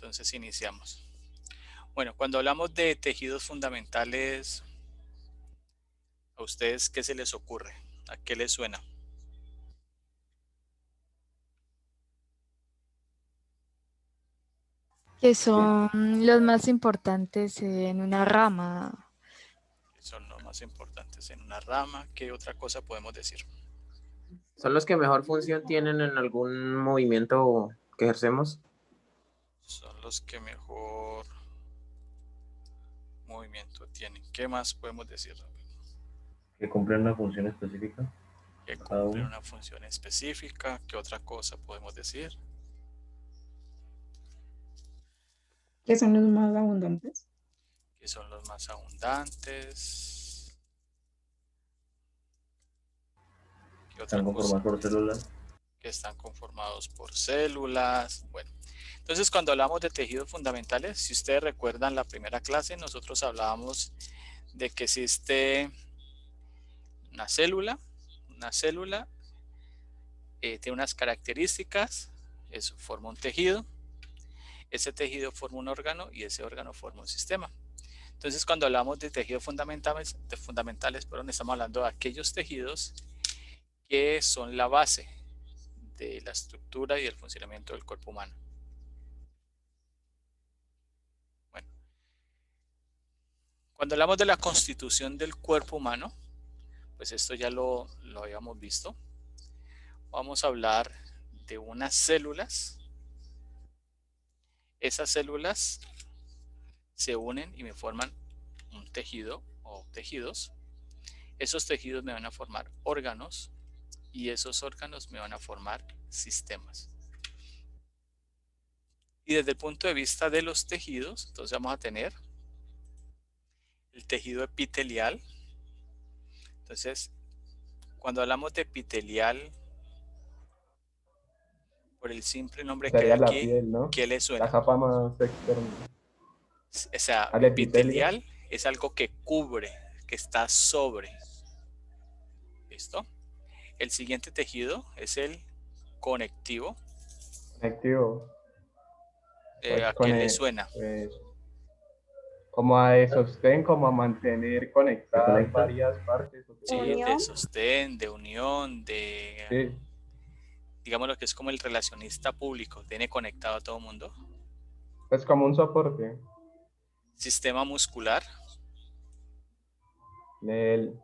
Entonces iniciamos. Bueno, cuando hablamos de tejidos fundamentales, ¿a ustedes qué se les ocurre? ¿A qué les suena? Que son los más importantes en una rama. ¿Qué son los más importantes en una rama? ¿Qué otra cosa podemos decir? Son los que mejor función tienen en algún movimiento que ejercemos. Son los que mejor movimiento tienen. ¿Qué más podemos decir? Que cumplen una función específica. Que Cada cumplen uno. una función específica. ¿Qué otra cosa podemos decir? ¿Qué son los más abundantes? Que son los más abundantes. ¿Qué otra Están cosa? conformados por células. Que están conformados por células. Bueno, entonces cuando hablamos de tejidos fundamentales, si ustedes recuerdan la primera clase, nosotros hablábamos de que existe una célula. Una célula tiene unas características, eso forma un tejido, ese tejido forma un órgano y ese órgano forma un sistema. Entonces cuando hablamos de tejidos fundamentales, estamos hablando de aquellos tejidos que son la base de la estructura y el funcionamiento del cuerpo humano. Bueno, cuando hablamos de la constitución del cuerpo humano, pues esto ya lo habíamos visto. Vamos a hablar de unas células. Esas células se unen y me forman un tejido o tejidos. Esos tejidos me van a formar órganos y esos órganos me van a formar sistemas. Y desde el punto de vista de los tejidos, entonces vamos a tener el tejido epitelial. Entonces, cuando hablamos de epitelial, por el simple nombre que hay Sería la aquí, piel, ¿no? ¿qué le La suena? capa más externa. O sea, Al epitelio. epitelial es algo que cubre, que está sobre. ¿Listo? El siguiente tejido es el conectivo. Conectivo. Pues ¿A quién le suena? como a de sostén, como a mantener conectadas varias partes. Sí, de Unión. sostén, de unión, de, Sí. digamos lo que es como el relacionista público, tiene conectado a todo el mundo. Pues como un soporte. Sistema muscular, El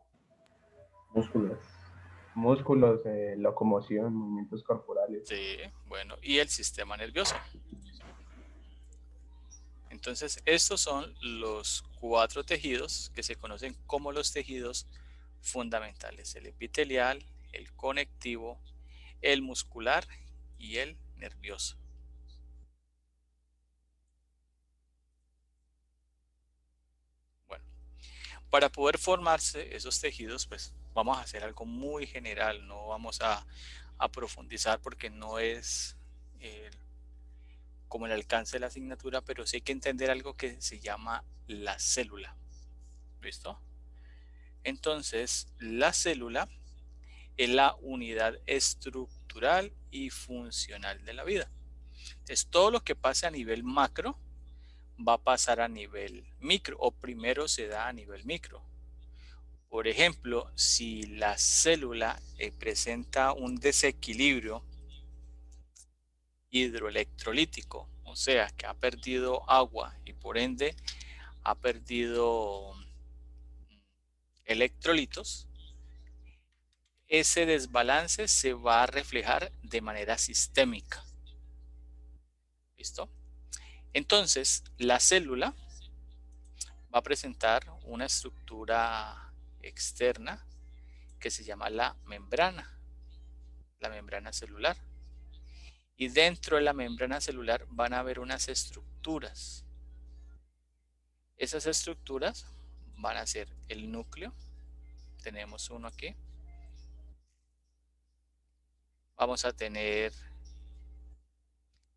músculos, locomoción, movimientos corporales. sí, bueno, y el sistema nervioso. Entonces, estos son los 4 tejidos que se conocen como los tejidos fundamentales: el epitelial, el conectivo, el muscular y el nervioso. Bueno, para poder formarse esos tejidos, pues vamos a hacer algo muy general, no vamos a profundizar porque no es como el alcance de la asignatura, pero sí hay que entender algo que se llama la célula. ¿Listo? Entonces, la célula es la unidad estructural y funcional de la vida. Entonces, todo lo que pasa a nivel macro va a pasar a nivel micro, o primero se da a nivel micro. Por ejemplo, si la célula presenta un desequilibrio hidroelectrolítico, o sea, que ha perdido agua y por ende ha perdido electrolitos, ese desbalance se va a reflejar de manera sistémica. ¿Listo? Entonces, la célula va a presentar una estructura externa que se llama la membrana celular. Y dentro de la membrana celular van a haber unas estructuras. Esas estructuras van a ser el núcleo. Tenemos uno aquí. Vamos a tener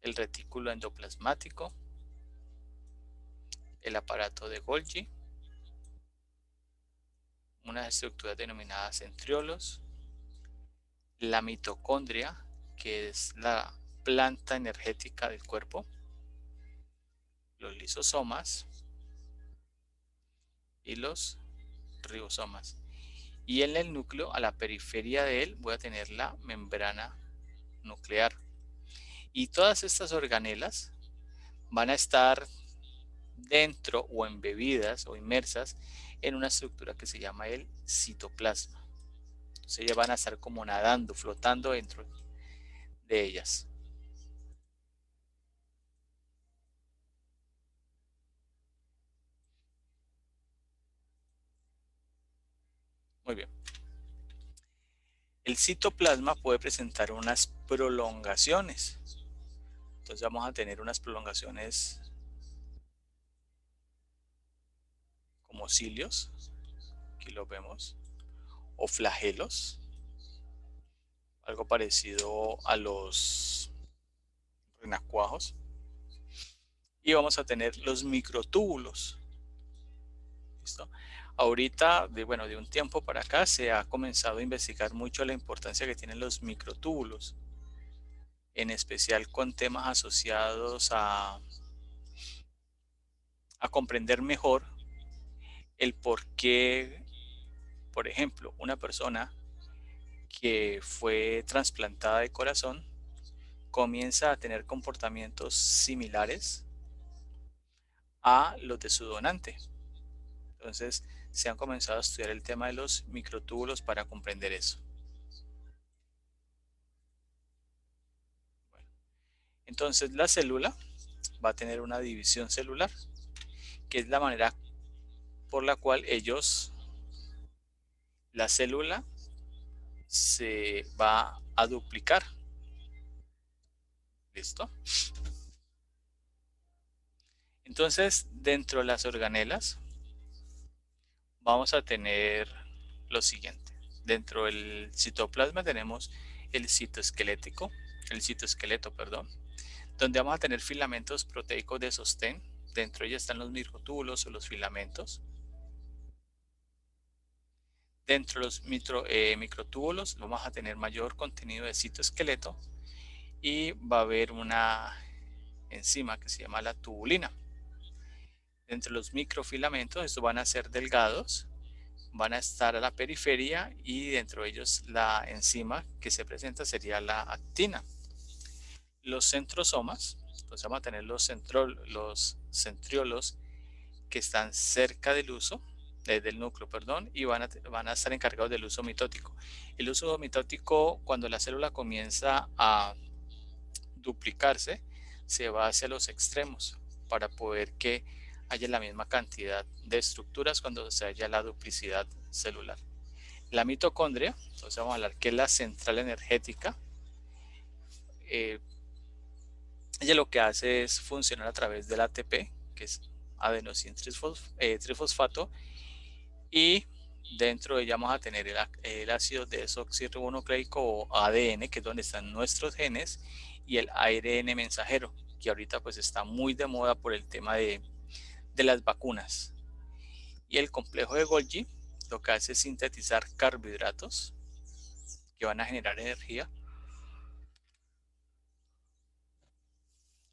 el retículo endoplasmático, el aparato de Golgi, unas estructuras denominadas centriolos, la mitocondria, que es la planta energética del cuerpo, lisosomas y los ribosomas. Y en el núcleo, a la periferia de él, voy a tener la membrana nuclear. Y todas estas organelas van a estar dentro o embebidas o inmersas en una estructura que se llama el citoplasma. Entonces ellas van a estar como nadando, flotando dentro de ellas. Muy bien. El citoplasma puede presentar unas prolongaciones. Entonces vamos a tener unas prolongaciones como cilios, aquí lo vemos, o flagelos, algo parecido a los renacuajos. Y vamos a tener los microtúbulos. ¿Listo? Ahorita, de un tiempo para acá, se ha comenzado a investigar mucho la importancia que tienen los microtúbulos, en especial con temas asociados a comprender mejor el por qué, por ejemplo, una persona que fue trasplantada de corazón comienza a tener comportamientos similares a los de su donante. Entonces, se han comenzado a estudiar el tema de los microtúbulos para comprender eso. Bueno, entonces, la célula va a tener una división celular, que es la manera por la cual la célula se va a duplicar. ¿Listo? Entonces, dentro de las organelas vamos a tener lo siguiente. Dentro del citoplasma tenemos el citoesqueleto, donde vamos a tener filamentos proteicos de sostén. Dentro de ellos están los microtúbulos o los filamentos. Dentro de los microtúbulos vamos a tener mayor contenido de citoesqueleto y va a haber una enzima que se llama la tubulina. Dentro de los microfilamentos, estos van a ser delgados, van a estar a la periferia y dentro de ellos la enzima que se presenta sería la actina. Los centrosomas, entonces vamos a tener los centriolos que están cerca del núcleo, y van a estar encargados del uso mitótico. El uso mitótico, cuando la célula comienza a duplicarse, se va hacia los extremos para poder que haya la misma cantidad de estructuras cuando se haya la duplicidad celular. La mitocondria, entonces vamos a hablar que es la central energética. Ella lo que hace es funcionar a través del ATP, que es adenosín trifosfato, y dentro de ella vamos a tener el ácido desoxirribonucleico o ADN, que es donde están nuestros genes, y el ARN mensajero, que ahorita pues está muy de moda por el tema de las vacunas. Y el complejo de Golgi lo que hace es sintetizar carbohidratos que van a generar energía.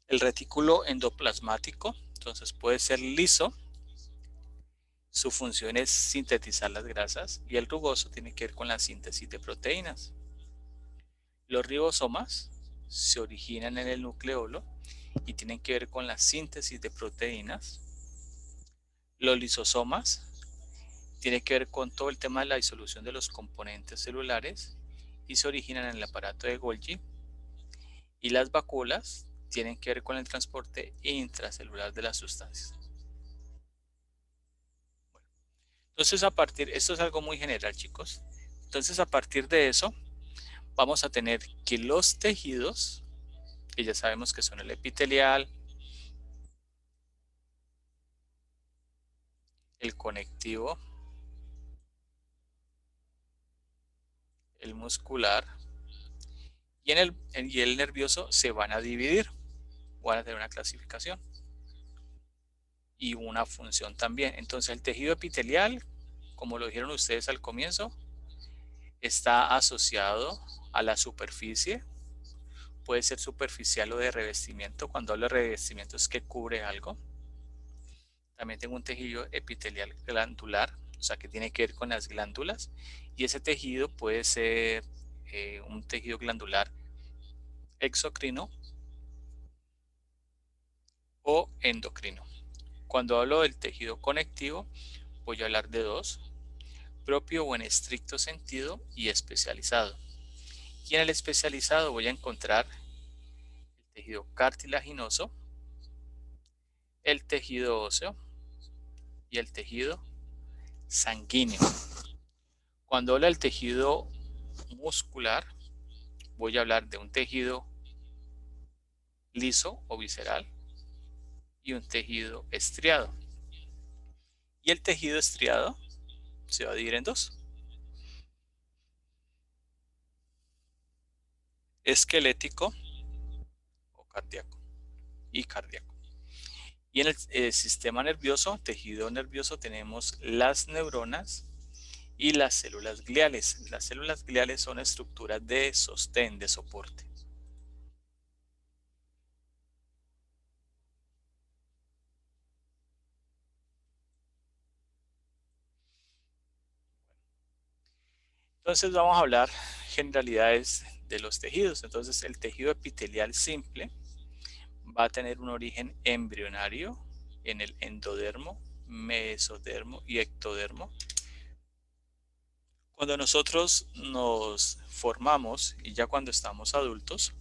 El retículo endoplasmático, entonces puede ser liso, su función es sintetizar las grasas, y el rugoso tiene que ver con la síntesis de proteínas. Los ribosomas se originan en el nucleolo y tienen que ver con la síntesis de proteínas. Los lisosomas tienen que ver con todo el tema de la disolución de los componentes celulares y se originan en el aparato de Golgi. Y las vacuolas tienen que ver con el transporte intracelular de las sustancias. Bueno, entonces esto es algo muy general, chicos. Entonces a partir de eso vamos a tener que los tejidos, que ya sabemos que son el epitelial, el conectivo, el muscular y el nervioso se van a dividir, van a tener una clasificación y una función también. Entonces el tejido epitelial, como lo dijeron ustedes al comienzo, está asociado a la superficie. Puede ser superficial o de revestimiento. Cuando hablo de revestimiento es que cubre algo. También tengo un tejido epitelial glandular, o sea que tiene que ver con las glándulas, y ese tejido puede ser un tejido glandular exocrino o endocrino. Cuando hablo del tejido conectivo, voy a hablar de dos: propio o en estricto sentido y especializado. Y en el especializado voy a encontrar el tejido cartilaginoso, el tejido óseo y el tejido sanguíneo. Cuando hablo del tejido muscular, voy a hablar de un tejido liso o visceral y un tejido estriado. Y el tejido estriado se va a dividir en dos: esquelético o cardíaco y cardíaco. Y en el sistema nervioso, tejido nervioso, tenemos las neuronas y las células gliales. Las células gliales son estructuras de sostén, de soporte. Entonces vamos a hablar generalidades de los tejidos. Entonces el tejido epitelial simple va a tener un origen embrionario en el endodermo, mesodermo y ectodermo. Cuando nosotros nos formamos y ya cuando estamos adultos,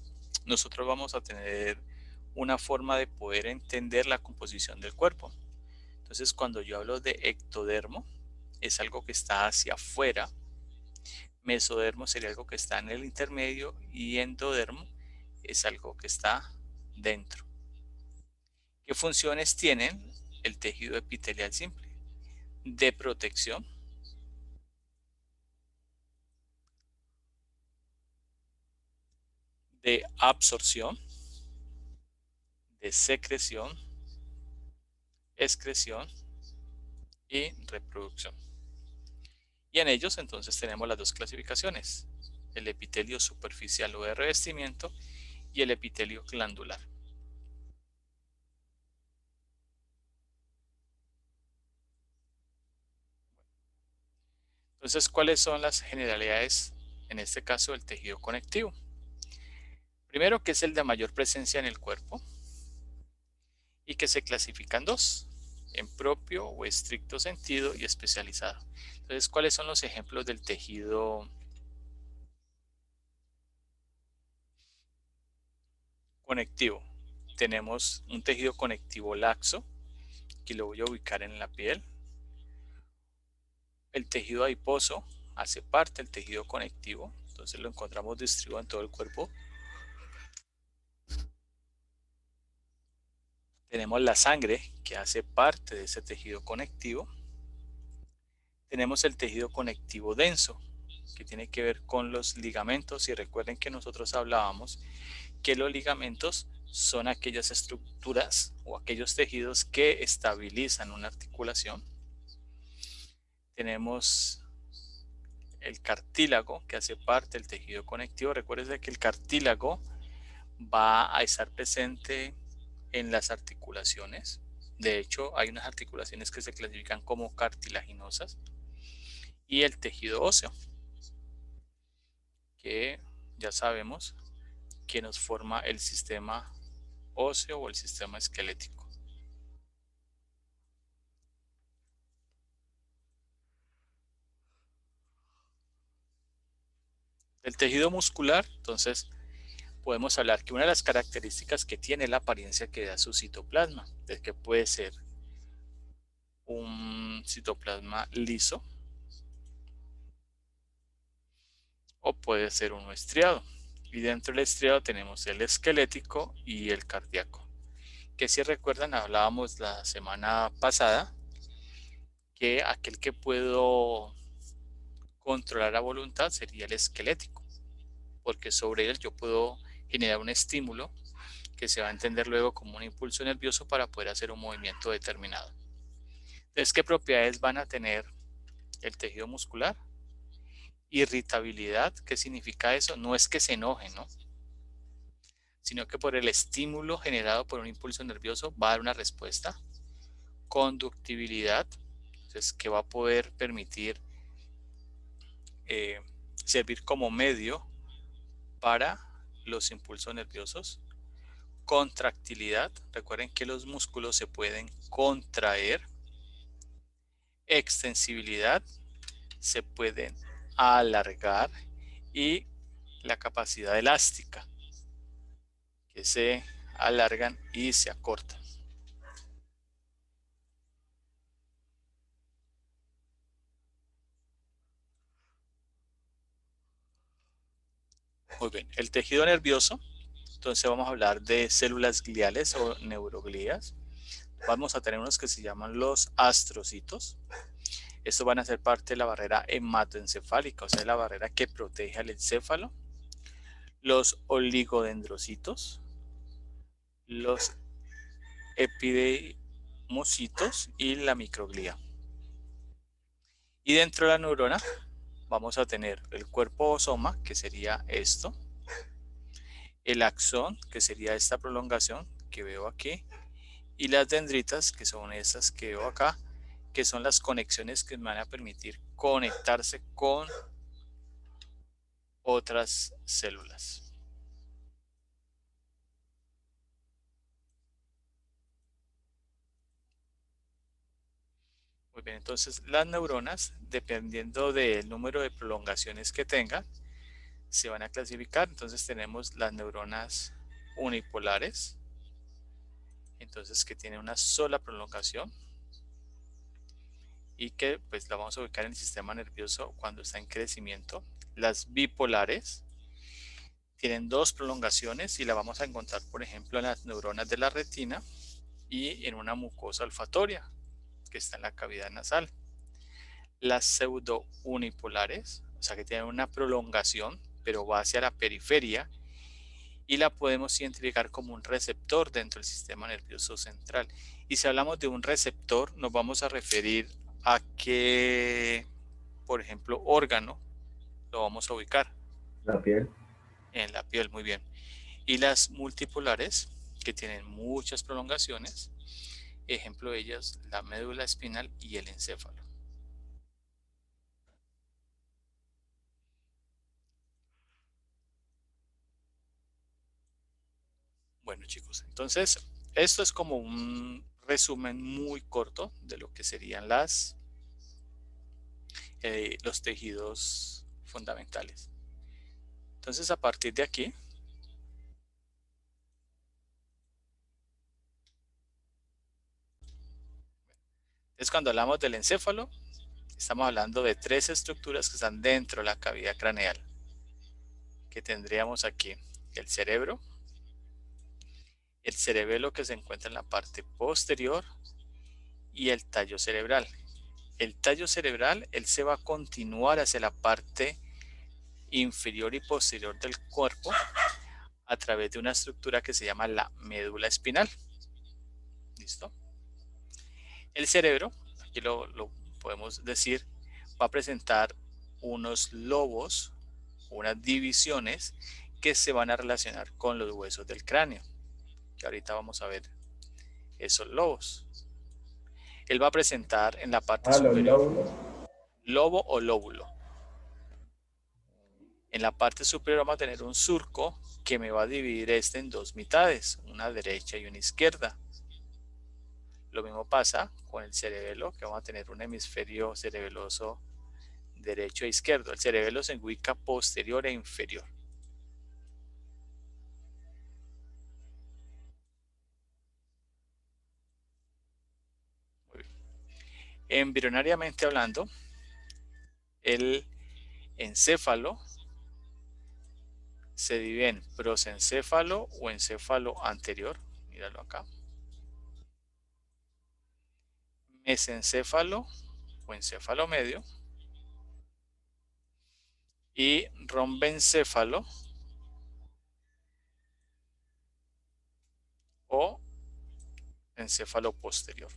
nosotros vamos a tener una forma de poder entender la composición del cuerpo. Entonces, cuando yo hablo de ectodermo, es algo que está hacia afuera. Mesodermo sería algo que está en el intermedio y endodermo es algo que está dentro. ¿Qué funciones tienen el tejido epitelial simple? De protección, de absorción, de secreción, excreción y reproducción. Y en ellos entonces tenemos las dos clasificaciones: el epitelio superficial o de revestimiento y el epitelio glandular. Entonces, ¿cuáles son las generalidades en este caso del tejido conectivo? Primero, que es el de mayor presencia en el cuerpo y que se clasifica en dos: en propio o estricto sentido y especializado. Entonces, ¿cuáles son los ejemplos del tejido conectivo? Tenemos un tejido conectivo laxo, que lo voy a ubicar en la piel. El tejido adiposo hace parte del tejido conectivo, entonces lo encontramos distribuido en todo el cuerpo. Tenemos la sangre, que hace parte de ese tejido conectivo. Tenemos el tejido conectivo denso, que tiene que ver con los ligamentos, y recuerden que nosotros hablábamos que los ligamentos son aquellas estructuras o aquellos tejidos que estabilizan una articulación. Tenemos el cartílago, que hace parte del tejido conectivo. Recuerden que el cartílago va a estar presente en las articulaciones. De hecho, hay unas articulaciones que se clasifican como cartilaginosas. Y el tejido óseo, que ya sabemos que nos forma el sistema óseo o el sistema esquelético. Del tejido muscular, entonces, podemos hablar que una de las características que tiene es la apariencia que da su citoplasma, de que puede ser un citoplasma liso o puede ser uno estriado. Y dentro del estriado tenemos el esquelético y el cardíaco, que si recuerdan hablábamos la semana pasada que aquel que puedo controlar a voluntad sería el esquelético, porque sobre él yo puedo generar un estímulo que se va a entender luego como un impulso nervioso para poder hacer un movimiento determinado. Entonces, ¿qué propiedades van a tener el tejido muscular? Irritabilidad. ¿Qué significa eso? No es que se enoje, ¿no? Sino que por el estímulo generado por un impulso nervioso va a dar una respuesta conductibilidad, entonces, que va a poder permitir servir como medio para los impulsos nerviosos. Contractilidad, recuerden que los músculos se pueden contraer. Extensibilidad, se pueden alargar, y la capacidad elástica, que se alargan y se acortan. Muy bien, el tejido nervioso, entonces vamos a hablar de células gliales o neuroglías. Vamos a tener unos que se llaman los astrocitos. Estos van a ser parte de la barrera hematoencefálica, o sea, la barrera que protege al encéfalo. Los oligodendrocitos, los epidemocitos y la microglía. Y dentro de la neurona vamos a tener el cuerpo-soma, que sería esto, el axón, que sería esta prolongación que veo aquí, y las dendritas, que son estas que veo acá, que son las conexiones que me van a permitir conectarse con otras células. Muy bien, entonces las neuronas, dependiendo del número de prolongaciones que tengan, se van a clasificar. Entonces tenemos las neuronas unipolares, entonces que tienen una sola prolongación y que pues la vamos a ubicar en el sistema nervioso cuando está en crecimiento. Las bipolares tienen dos prolongaciones y la vamos a encontrar, por ejemplo, en las neuronas de la retina y en una mucosa olfatoria que está en la cavidad nasal. Las pseudo-unipolares, o sea que tienen una prolongación, pero va hacia la periferia, y la podemos identificar como un receptor dentro del sistema nervioso central. Y si hablamos de un receptor, nos vamos a referir a qué, por ejemplo, órgano lo vamos a ubicar. La piel. En la piel, muy bien. Y las multipolares, que tienen muchas prolongaciones, ejemplo de ellas, la médula espinal y el encéfalo. Bueno, chicos, entonces esto es como un resumen muy corto de lo que serían los tejidos fundamentales. Entonces, a partir de aquí, es cuando hablamos del encéfalo, estamos hablando de tres estructuras que están dentro de la cavidad craneal, que tendríamos aquí el cerebro, el cerebelo que se encuentra en la parte posterior y el tallo cerebral. El tallo cerebral, él se va a continuar hacia la parte inferior y posterior del cuerpo a través de una estructura que se llama la médula espinal. ¿Listo? El cerebro, aquí lo podemos decir, va a presentar unos lobos, unas divisiones que se van a relacionar con los huesos del cráneo, que ahorita vamos a ver esos lobos. Él va a presentar en la parte superior lobo o lóbulo. En la parte superior vamos a tener un surco que me va a dividir este en dos mitades, una derecha y una izquierda. Lo mismo pasa con el cerebelo, que vamos a tener un hemisferio cerebeloso derecho e izquierdo. El cerebelo se ubica posterior e inferior. Muy bien. Embrionariamente hablando, el encéfalo se divide en prosencéfalo o encéfalo anterior, míralo acá, mesencéfalo o encéfalo medio, y rombencéfalo o encéfalo posterior.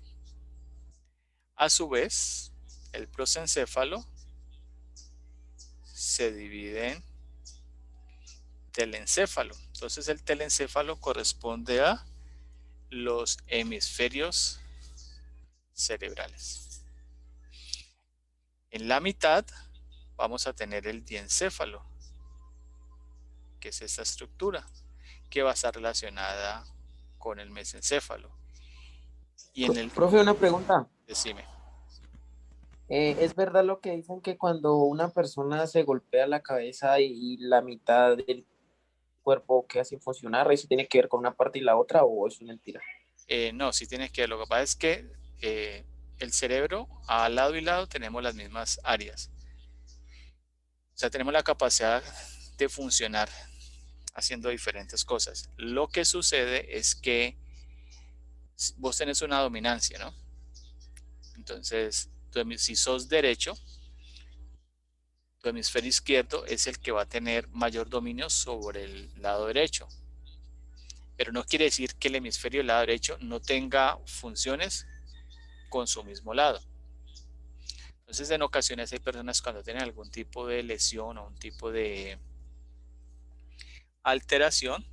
A su vez, el prosencéfalo se divide en telencéfalo. Entonces el telencéfalo corresponde a los hemisferios cerebrales. En la mitad vamos a tener el diencéfalo, que es esta estructura, que va a estar relacionada con el mesencéfalo. Y en el... Profe, una pregunta. Decime. ¿Es verdad lo que dicen que cuando una persona se golpea la cabeza y la mitad del cuerpo queda sin funcionar, eso tiene que ver con una parte y la otra, o es mentira? No, sí tienes que ver. Lo que pasa es que el cerebro, a lado y lado, tenemos las mismas áreas. O sea, tenemos la capacidad de funcionar haciendo diferentes cosas. Lo que sucede es que vos tenés una dominancia, ¿no? Entonces, si sos derecho, tu hemisferio izquierdo es el que va a tener mayor dominio sobre el lado derecho. Pero no quiere decir que el hemisferio del lado derecho no tenga funciones con su mismo lado. Entonces, en ocasiones hay personas cuando tienen algún tipo de lesión o un tipo de alteración,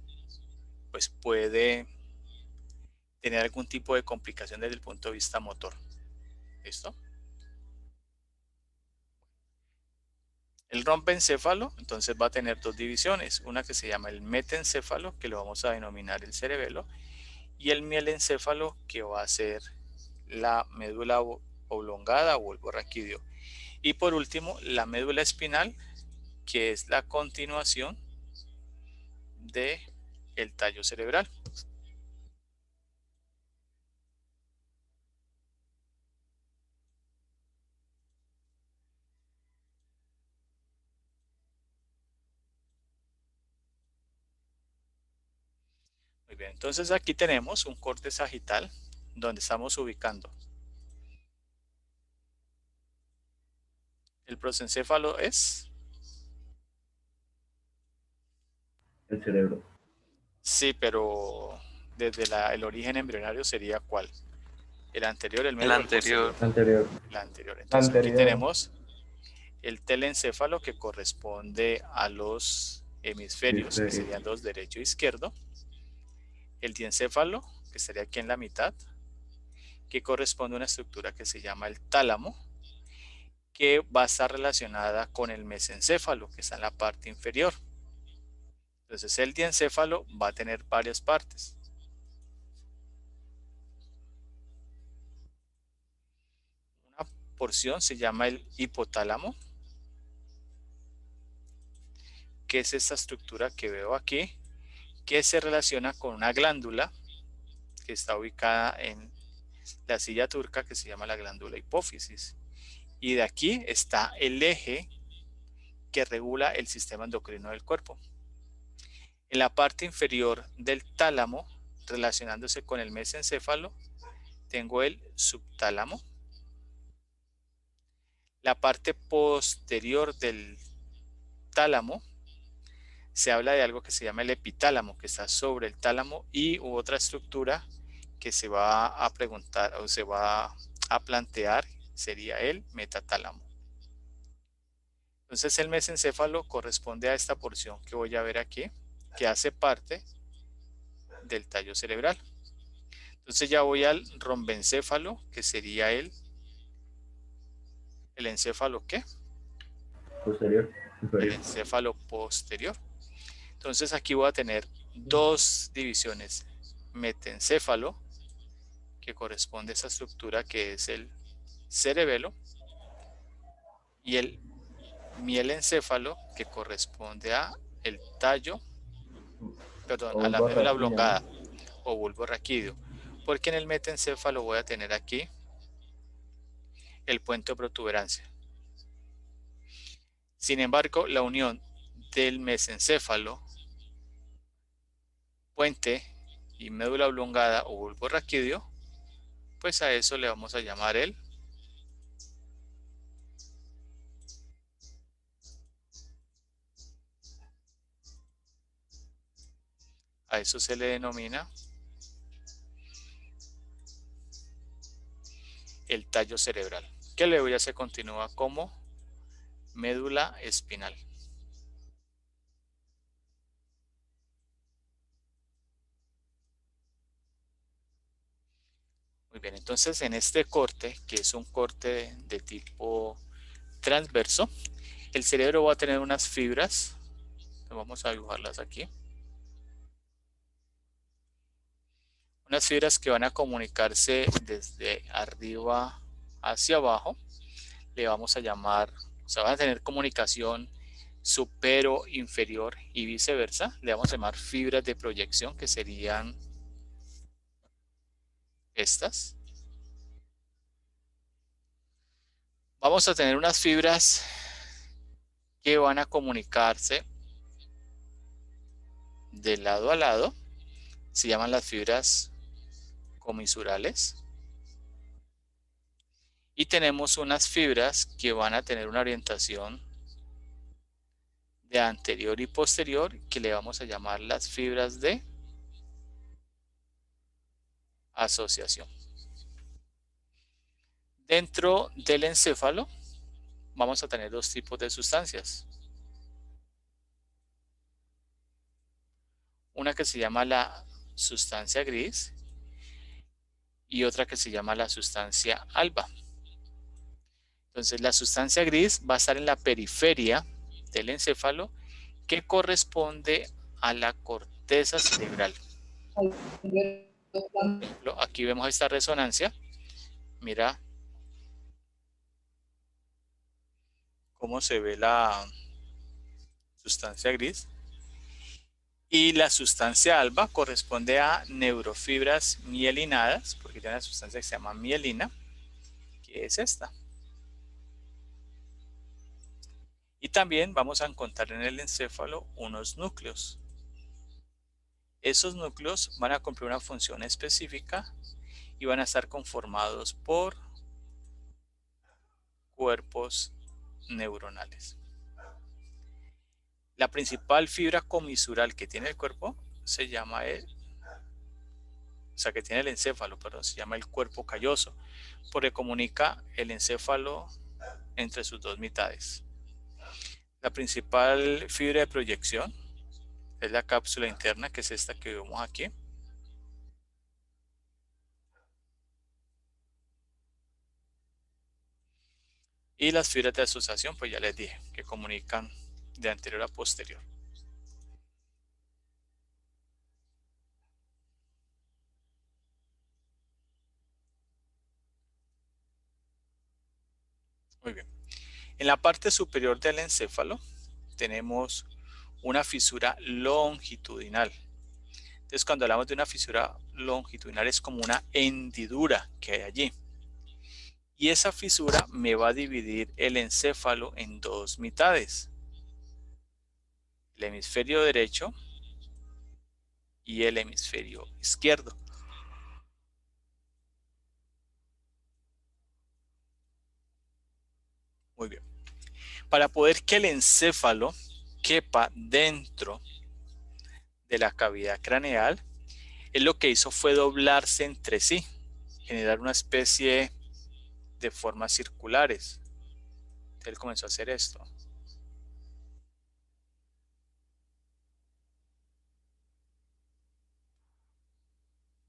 pues puede tener algún tipo de complicación desde el punto de vista motor. ¿Listo? El rompencéfalo, entonces va a tener dos divisiones, una que se llama el metencéfalo, que lo vamos a denominar el cerebelo, y el mielencéfalo, que va a ser la médula oblongada o bulbo raquídeo. Y por último, la médula espinal, que es la continuación de el tallo cerebral. Muy bien, entonces aquí tenemos un corte sagital donde estamos ubicando el prosencéfalo es... El cerebro. Sí, pero desde el origen embrionario sería ¿cuál? El anterior, el medio, El anterior. Anterior. el anterior. Entonces aquí Anterior. tenemos el telencéfalo, que corresponde a los hemisferios, que serían los derecho e izquierdo. El diencéfalo, que estaría aquí en la mitad, que corresponde a una estructura que se llama el tálamo, que va a estar relacionada con el mesencéfalo, que está en la parte inferior. Entonces el diencéfalo va a tener varias partes. Una porción se llama el hipotálamo, que es esta estructura que veo aquí, que se relaciona con una glándula que está ubicada en la silla turca, que se llama la glándula hipófisis. Y de aquí está el eje que regula el sistema endocrino del cuerpo. En la parte inferior del tálamo, relacionándose con el mesencéfalo, tengo el subtálamo. La parte posterior del tálamo, se habla de algo que se llama el epitálamo, que está sobre el tálamo, y otra estructura que se va a preguntar o se va a plantear sería el metatálamo. Entonces el mesencéfalo corresponde a esta porción que voy a ver aquí, que hace parte del tallo cerebral. Entonces ya voy al rombencéfalo, que sería el encéfalo ¿qué? Posterior. El encéfalo posterior. Entonces aquí voy a tener dos divisiones: metencéfalo, que corresponde a esa estructura que es el cerebelo, y el mielencéfalo, que corresponde a el tallo, perdón, a la médula oblongada o bulbo raquídeo, porque en el metencéfalo voy a tener aquí el puente o protuberancia. Sin embargo, la unión del mesencéfalo, puente y médula oblongada o bulbo raquídeo, pues a eso le vamos a llamar a eso se le denomina el tallo cerebral, que luego ya se continúa como médula espinal. Muy Muy bien, entonces en este corte, que es un corte de tipo transverso, el cerebro va a tener unas fibras. Vamos a dibujarlas aquí. Unas fibras que van a comunicarse desde arriba hacia abajo. Le vamos a llamar, o sea, van a tener comunicación supero, inferior y viceversa. Le vamos a llamar fibras de proyección, que serían estas. Vamos a tener unas fibras que van a comunicarse de lado a lado. Se llaman las fibras comisurales. Y tenemos unas fibras que van a tener una orientación de anterior y posterior, que le vamos a llamar las fibras de asociación. Dentro del encéfalo vamos a tener dos tipos de sustancias. Una que se llama la sustancia gris y otra que se llama la sustancia alba. Entonces la sustancia gris va a estar en la periferia del encéfalo, que corresponde a la corteza cerebral. Por ejemplo, aquí vemos esta resonancia. Mira cómo se ve la sustancia gris. Y la sustancia alba corresponde a neurofibras mielinadas, porque tiene una sustancia que se llama mielina, que es esta. Y también vamos a encontrar en el encéfalo unos núcleos. Esos núcleos van a cumplir una función específica y van a estar conformados por cuerpos neuronales. La principal fibra comisural que tiene el cuerpo se llama que tiene el encéfalo, perdón, se llama el cuerpo calloso, porque comunica el encéfalo entre sus dos mitades. La principal fibra de proyección es la cápsula interna, que es esta que vemos aquí. Y las fibras de asociación, pues ya les dije, que comunican de anterior a posterior. Muy bien. En la parte superior del encéfalo tenemos una fisura longitudinal. Entonces, cuando hablamos de una fisura longitudinal, es como una hendidura que hay allí. Y esa fisura me va a dividir el encéfalo en dos mitades. El hemisferio derecho y el hemisferio izquierdo. Muy bien. Para poder que el encéfalo quepa dentro de la cavidad craneal, él lo que hizo fue doblarse entre sí, generar una especie de formas circulares. Él comenzó a hacer esto.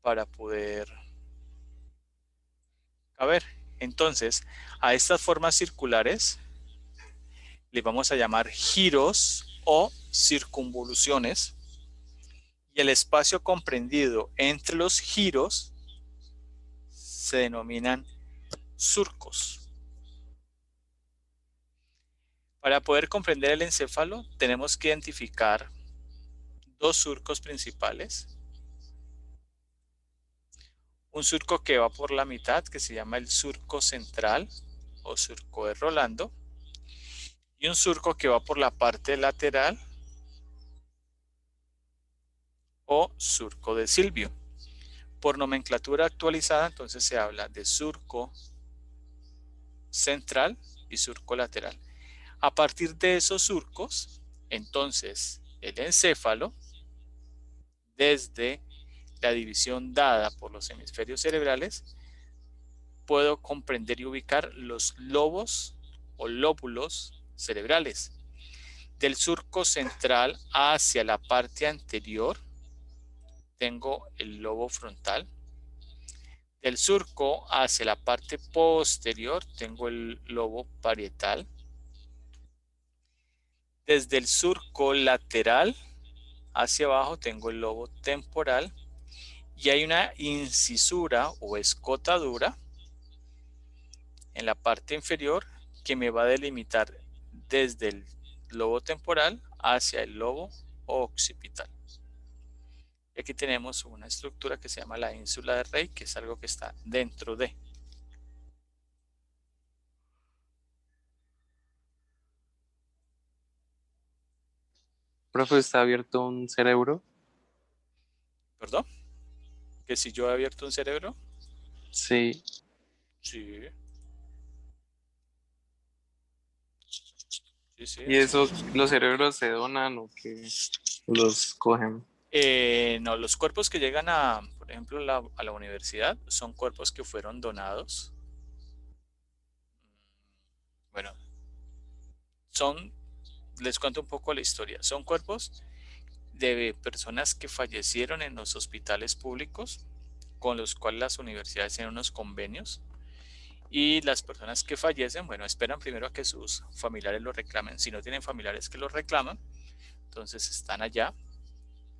Para poder caber. Entonces, a estas formas circulares le vamos a llamar giros o circunvoluciones, y el espacio comprendido entre los giros se denominan surcos. Para poder comprender el encéfalo tenemos que identificar dos surcos principales. Un surco que va por la mitad, que se llama el surco central o surco de Rolando, y un surco que va por la parte lateral o surco de Silvio. Por nomenclatura actualizada, entonces se habla de surco central y surco lateral. A partir de esos surcos, entonces el encéfalo, desde la división dada por los hemisferios cerebrales, puedo comprender y ubicar los lobos o lóbulos cerebrales. Del surco central hacia la parte anterior tengo el lobo frontal. Del surco hacia la parte posterior tengo el lobo parietal. Desde el surco lateral hacia abajo tengo el lobo temporal. Y hay una incisura o escotadura en la parte inferior que me va a delimitar desde el lobo temporal hacia el lobo occipital. Y aquí tenemos una estructura que se llama la ínsula de Rey, que es algo que está dentro de. Profe, ¿está abierto un cerebro? ¿Perdón? ¿Que si yo he abierto un cerebro? Sí. Sí. Sí, ¿Y eso, los cerebros se donan o que los cogen? No, los cuerpos que llegan a, por ejemplo, a la universidad son cuerpos que fueron donados. Bueno, les cuento un poco la historia. Son cuerpos de personas que fallecieron en los hospitales públicos con los cuales las universidades tienen unos convenios. Y las personas que fallecen, bueno, esperan primero a que sus familiares lo reclamen. Si no tienen familiares que los reclaman, entonces están allá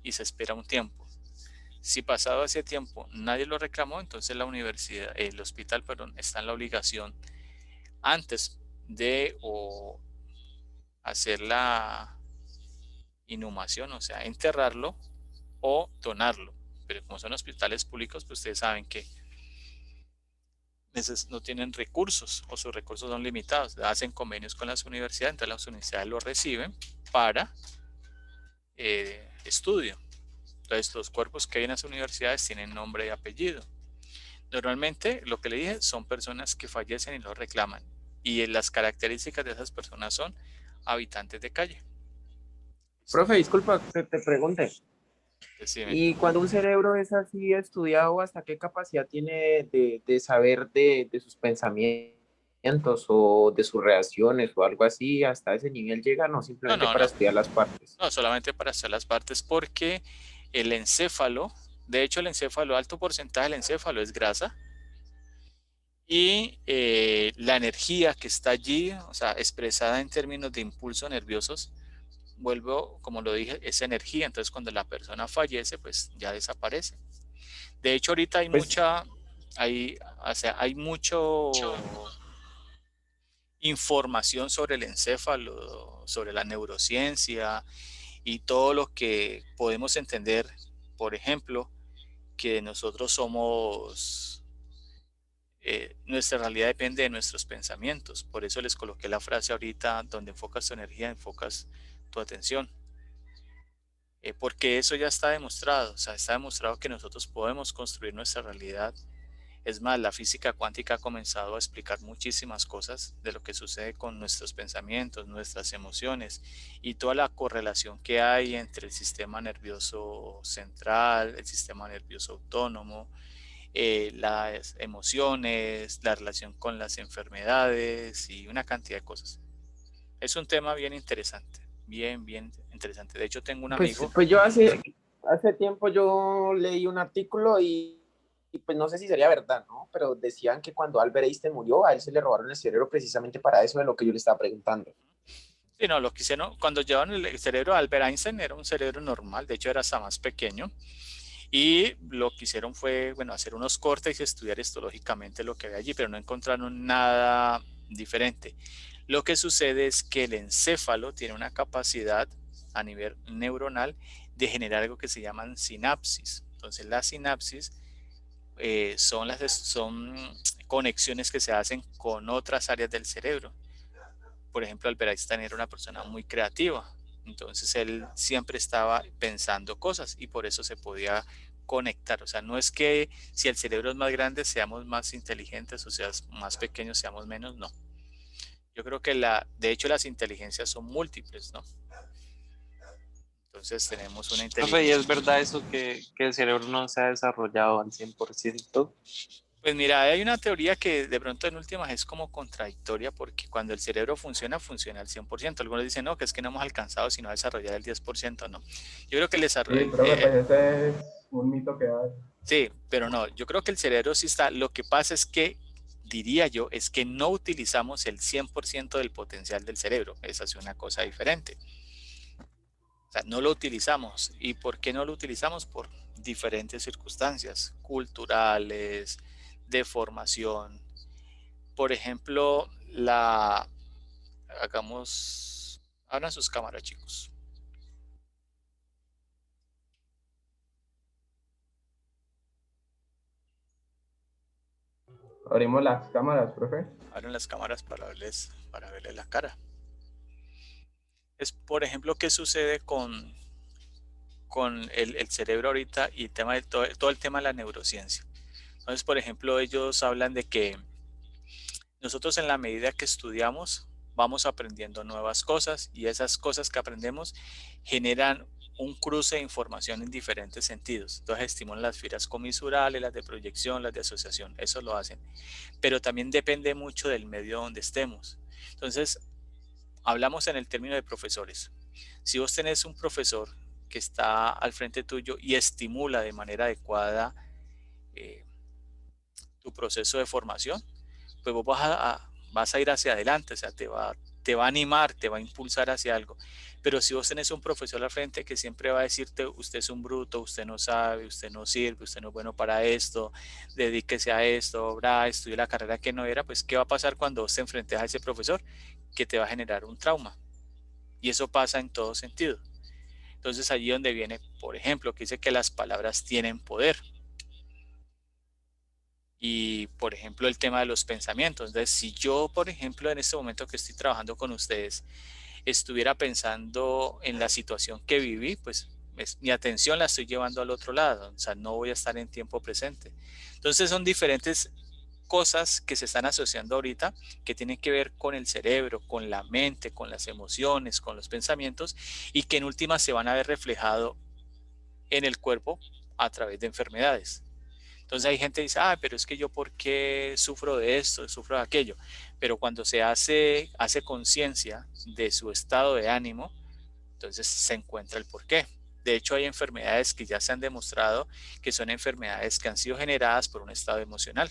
y se espera un tiempo. Si pasado ese tiempo nadie lo reclamó, entonces la universidad, el hospital, perdón, está en la obligación antes de hacer la inhumación, o sea, enterrarlo o donarlo. Pero como son hospitales públicos, pues ustedes saben que no tienen recursos o sus recursos son limitados. Hacen convenios con las universidades, entonces las universidades lo reciben para estudio. Entonces los cuerpos que hay en las universidades tienen nombre y apellido. Normalmente, lo que le dije, son personas que fallecen y lo reclaman. Y las características de esas personas son habitantes de calle. Profe, disculpa que te pregunte. Decime. Y cuando un cerebro es así estudiado, ¿hasta qué capacidad tiene de saber de sus pensamientos o de sus reacciones o algo así? ¿Hasta ese nivel llega? No, simplemente para estudiar las partes. No, solamente para estudiar las partes, porque el encéfalo, de hecho el encéfalo, alto porcentaje del encéfalo es grasa. Y la energía que está allí, o sea, expresada en términos de impulsos nerviosos, vuelvo, como lo dije, esa energía. Entonces, cuando la persona fallece, pues ya desaparece. De hecho, ahorita hay hay mucho información sobre el encéfalo, sobre la neurociencia y todo lo que podemos entender. Por ejemplo, que nosotros somos, nuestra realidad depende de nuestros pensamientos. Por eso les coloqué la frase ahorita: donde enfocas tu energía, enfocas tu atención. Porque eso ya está demostrado. O sea, está demostrado que nosotros podemos construir nuestra realidad. Es más, la física cuántica ha comenzado a explicar muchísimas cosas de lo que sucede con nuestros pensamientos, nuestras emociones y toda la correlación que hay entre el sistema nervioso central, el sistema nervioso autónomo, las emociones, la relación con las enfermedades y una cantidad de cosas. Es un tema bien interesante, bien interesante. De hecho, tengo un amigo. Pues yo hace tiempo yo leí un artículo y pues no sé si sería verdad, ¿no? Pero decían que cuando Albert Einstein murió, a él se le robaron el cerebro precisamente para eso de lo que yo le estaba preguntando. Sí, no, lo que hicieron, cuando llevaron el cerebro de Albert Einstein era un cerebro normal, de hecho era hasta más pequeño. Y lo que hicieron fue, bueno, hacer unos cortes y estudiar histológicamente lo que había allí, pero no encontraron nada diferente. Lo que sucede es que el encéfalo tiene una capacidad a nivel neuronal de generar algo que se llaman sinapsis. Entonces, las sinapsis son conexiones que se hacen con otras áreas del cerebro. Por ejemplo, Albert Einstein era una persona muy creativa. Entonces él siempre estaba pensando cosas y por eso se podía conectar. O sea, no es que si el cerebro es más grande seamos más inteligentes o sea más pequeños seamos menos, no. Yo creo que de hecho las inteligencias son múltiples, ¿no? Entonces tenemos una inteligencia. ¿Y es verdad eso que el cerebro no se ha desarrollado al 100%? Pues mira, hay una teoría que de pronto en últimas es como contradictoria, porque cuando el cerebro funciona, funciona al 100%. Algunos dicen, no, que es que no hemos alcanzado sino a desarrollar el 10%, no. Yo creo que el desarrollo... Sí, pero pues ese es un mito que hay. Sí, pero no, yo creo que el cerebro sí está. Lo que pasa es que, diría yo, es que no utilizamos el 100% del potencial del cerebro. Esa es una cosa diferente. O sea, no lo utilizamos. ¿Y por qué no lo utilizamos? Por diferentes circunstancias culturales, de formación. Por ejemplo, abran sus cámaras, chicos. Abrimos las cámaras, profe. Abren las cámaras para verles la cara. Es, por ejemplo, qué sucede con el cerebro ahorita y todo el tema de la neurociencia. Entonces, por ejemplo, ellos hablan de que nosotros en la medida que estudiamos vamos aprendiendo nuevas cosas y esas cosas que aprendemos generan un cruce de información en diferentes sentidos. Entonces estimulan las fibras comisurales, las de proyección, las de asociación, eso lo hacen. Pero también depende mucho del medio donde estemos. Entonces, hablamos en el término de profesores. Si vos tenés un profesor que está al frente tuyo y estimula de manera adecuada tu proceso de formación, pues vos vas a ir hacia adelante, o sea, te va a animar, te va a impulsar hacia algo. Pero si vos tenés un profesor al frente que siempre va a decirte, usted es un bruto, usted no sabe, usted no sirve, usted no es bueno para esto, dedíquese a esto, estudie la carrera que no era, pues ¿qué va a pasar cuando vos te enfrentes a ese profesor? Que te va a generar un trauma. Y eso pasa en todo sentido. Entonces allí donde viene, por ejemplo, que dice que las palabras tienen poder. Y, por ejemplo, el tema de los pensamientos. Entonces, si yo, por ejemplo, en este momento que estoy trabajando con ustedes, estuviera pensando en la situación que viví, pues mi atención la estoy llevando al otro lado. O sea, no voy a estar en tiempo presente. Entonces, son diferentes cosas que se están asociando ahorita que tienen que ver con el cerebro, con la mente, con las emociones, con los pensamientos y que en última se van a ver reflejado en el cuerpo a través de enfermedades. Entonces hay gente que dice, pero es que yo por qué sufro de esto, sufro de aquello. Pero cuando se hace conciencia de su estado de ánimo, entonces se encuentra el por qué. De hecho, hay enfermedades que ya se han demostrado que son enfermedades que han sido generadas por un estado emocional.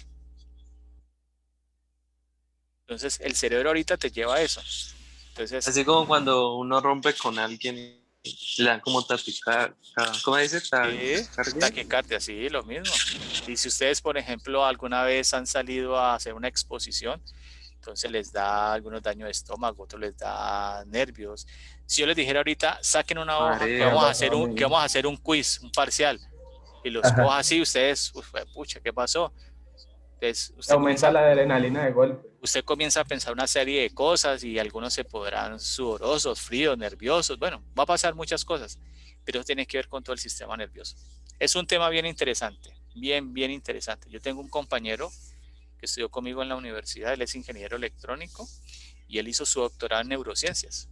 Entonces, el cerebro ahorita te lleva a eso. Entonces, Así como cuando uno rompe con alguien, le dan como ¿cómo dice? taquicardia, sí, lo mismo. Y si ustedes, por ejemplo, alguna vez han salido a hacer una exposición, entonces les da algunos daños de estómago, otros les da nervios. Si yo les dijera ahorita, saquen una hoja que vamos a hacer un quiz, un parcial, y los coja así, ustedes, pucha, ¿qué pasó? Entonces, aumenta la adrenalina de golpe. Usted comienza a pensar una serie de cosas y algunos se podrán sudorosos, fríos, nerviosos. Bueno, va a pasar muchas cosas, pero tiene que ver con todo el sistema nervioso. Es un tema bien interesante, bien interesante. Yo tengo un compañero que estudió conmigo en la universidad, él es ingeniero electrónico y él hizo su doctorado en neurociencias.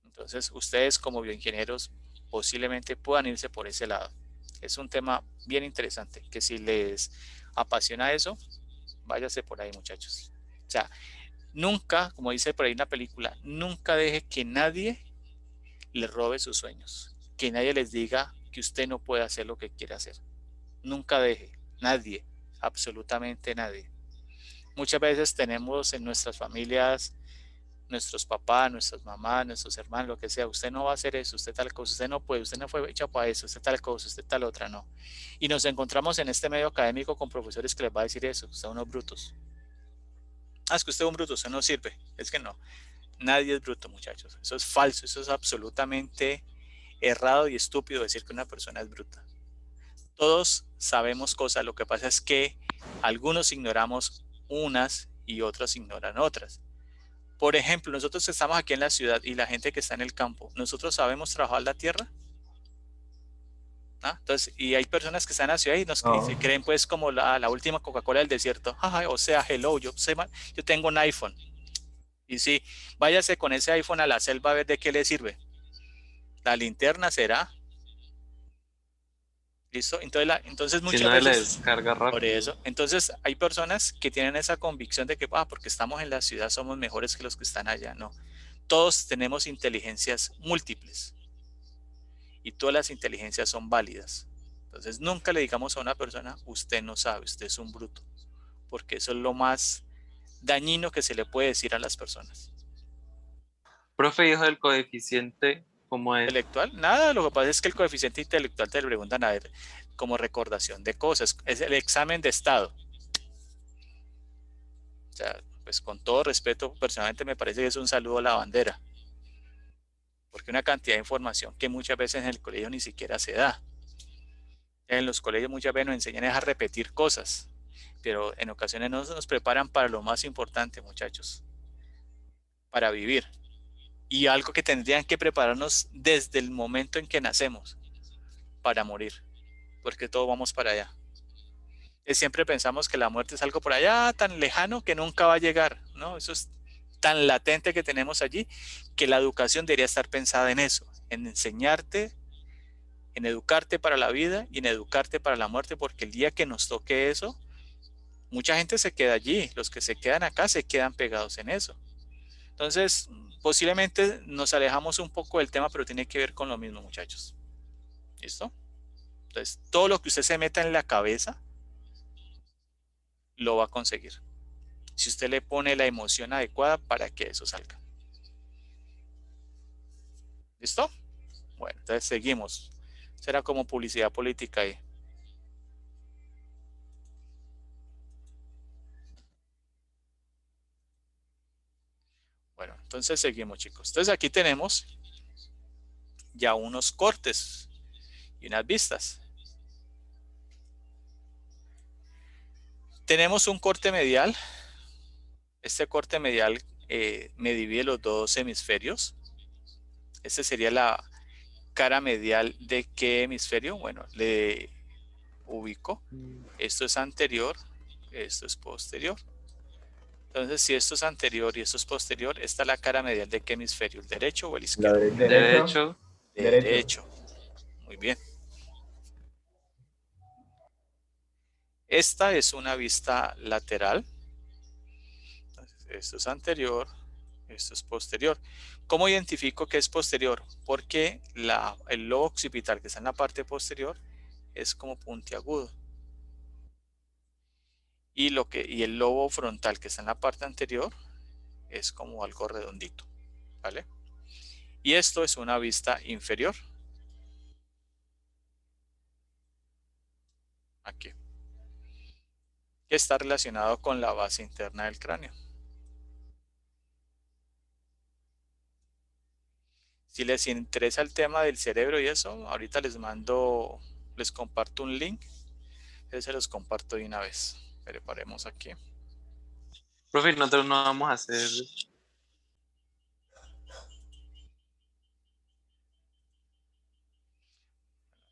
Entonces, ustedes como bioingenieros posiblemente puedan irse por ese lado. Es un tema bien interesante, que si les apasiona eso, váyase por ahí, muchachos. O sea, nunca, como dice por ahí en la película, nunca deje que nadie le robe sus sueños, que nadie les diga que usted no puede hacer lo que quiere hacer. Nunca deje, nadie, absolutamente nadie. Muchas veces tenemos en nuestras familias, nuestros papás, nuestras mamás, nuestros hermanos, lo que sea, usted no va a hacer eso, usted tal cosa, usted no puede, usted no fue hecha para eso, usted tal cosa, usted tal otra, no. Y nos encontramos en este medio académico con profesores que les va a decir eso, usted unos brutos. Es que usted es un bruto, usted no sirve. Es que no, nadie es bruto, muchachos. Eso es falso, eso es absolutamente errado y estúpido decir que una persona es bruta. Todos sabemos cosas, lo que pasa es que algunos ignoramos unas y otros ignoran otras. Por ejemplo, nosotros que estamos aquí en la ciudad y la gente que está en el campo, ¿nosotros sabemos trabajar la tierra? ¿Ah? Entonces, y hay personas que están en la ciudad y se creen pues como la última Coca-Cola del desierto. O sea, hello, yo tengo un iPhone. Y sí, váyase con ese iPhone a la selva a ver de qué le sirve. La linterna será. ¿Listo? Entonces muchas veces le descarga rápido. Por eso, entonces hay personas que tienen esa convicción de que porque estamos en la ciudad somos mejores que los que están allá. No, todos tenemos inteligencias múltiples y todas las inteligencias son válidas. Entonces nunca le digamos a una persona, usted no sabe, usted es un bruto, porque eso es lo más dañino que se le puede decir a las personas. Profe, hijo del coeficiente, ¿cómo es? Intelectual, nada, lo que pasa es que el coeficiente intelectual te lo preguntan a ver como recordación de cosas, es el examen de estado. O sea, pues con todo respeto, personalmente me parece que es un saludo a la bandera, porque una cantidad de información que muchas veces en el colegio ni siquiera se da. En los colegios muchas veces nos enseñan a repetir cosas, pero en ocasiones no nos preparan para lo más importante, muchachos, para vivir. Y algo que tendrían que prepararnos desde el momento en que nacemos, para morir, porque todos vamos para allá. Siempre pensamos que la muerte es algo por allá tan lejano que nunca va a llegar, ¿no? Eso es tan latente que tenemos allí, que la educación debería estar pensada en eso, en enseñarte, en educarte para la vida y en educarte para la muerte, porque el día que nos toque eso, mucha gente se queda allí, los que se quedan acá se quedan pegados en eso. Entonces, posiblemente nos alejamos un poco del tema, pero tiene que ver con lo mismo, muchachos. ¿Listo? Entonces, todo lo que usted se meta en la cabeza, lo va a conseguir. Si usted le pone la emoción adecuada para que eso salga. ¿Listo? Bueno, entonces seguimos. Será como publicidad política ahí. Bueno, entonces seguimos, chicos. Entonces aquí tenemos ya unos cortes y unas vistas. Tenemos un corte medial. Este corte medial me divide los dos hemisferios. Este sería la cara medial de qué hemisferio. Bueno, le ubico. Esto es anterior, esto es posterior. Entonces, si esto es anterior y esto es posterior, esta es la cara medial de qué hemisferio, el derecho o el La izquierdo. derecha. Derecho. Derecho. Muy bien. Esta es una vista lateral. Entonces, esto es anterior, esto es posterior. ¿Cómo identifico que es posterior? Porque el lobo occipital que está en la parte posterior es como puntiagudo. Y el lobo frontal que está en la parte anterior es como algo redondito, ¿vale? Y esto es una vista inferior. Aquí. Que está relacionado con la base interna del cráneo. Si les interesa el tema del cerebro y eso, ahorita les comparto un link. Yo se los comparto de una vez. Preparemos aquí. Profe, nosotros no vamos a hacer.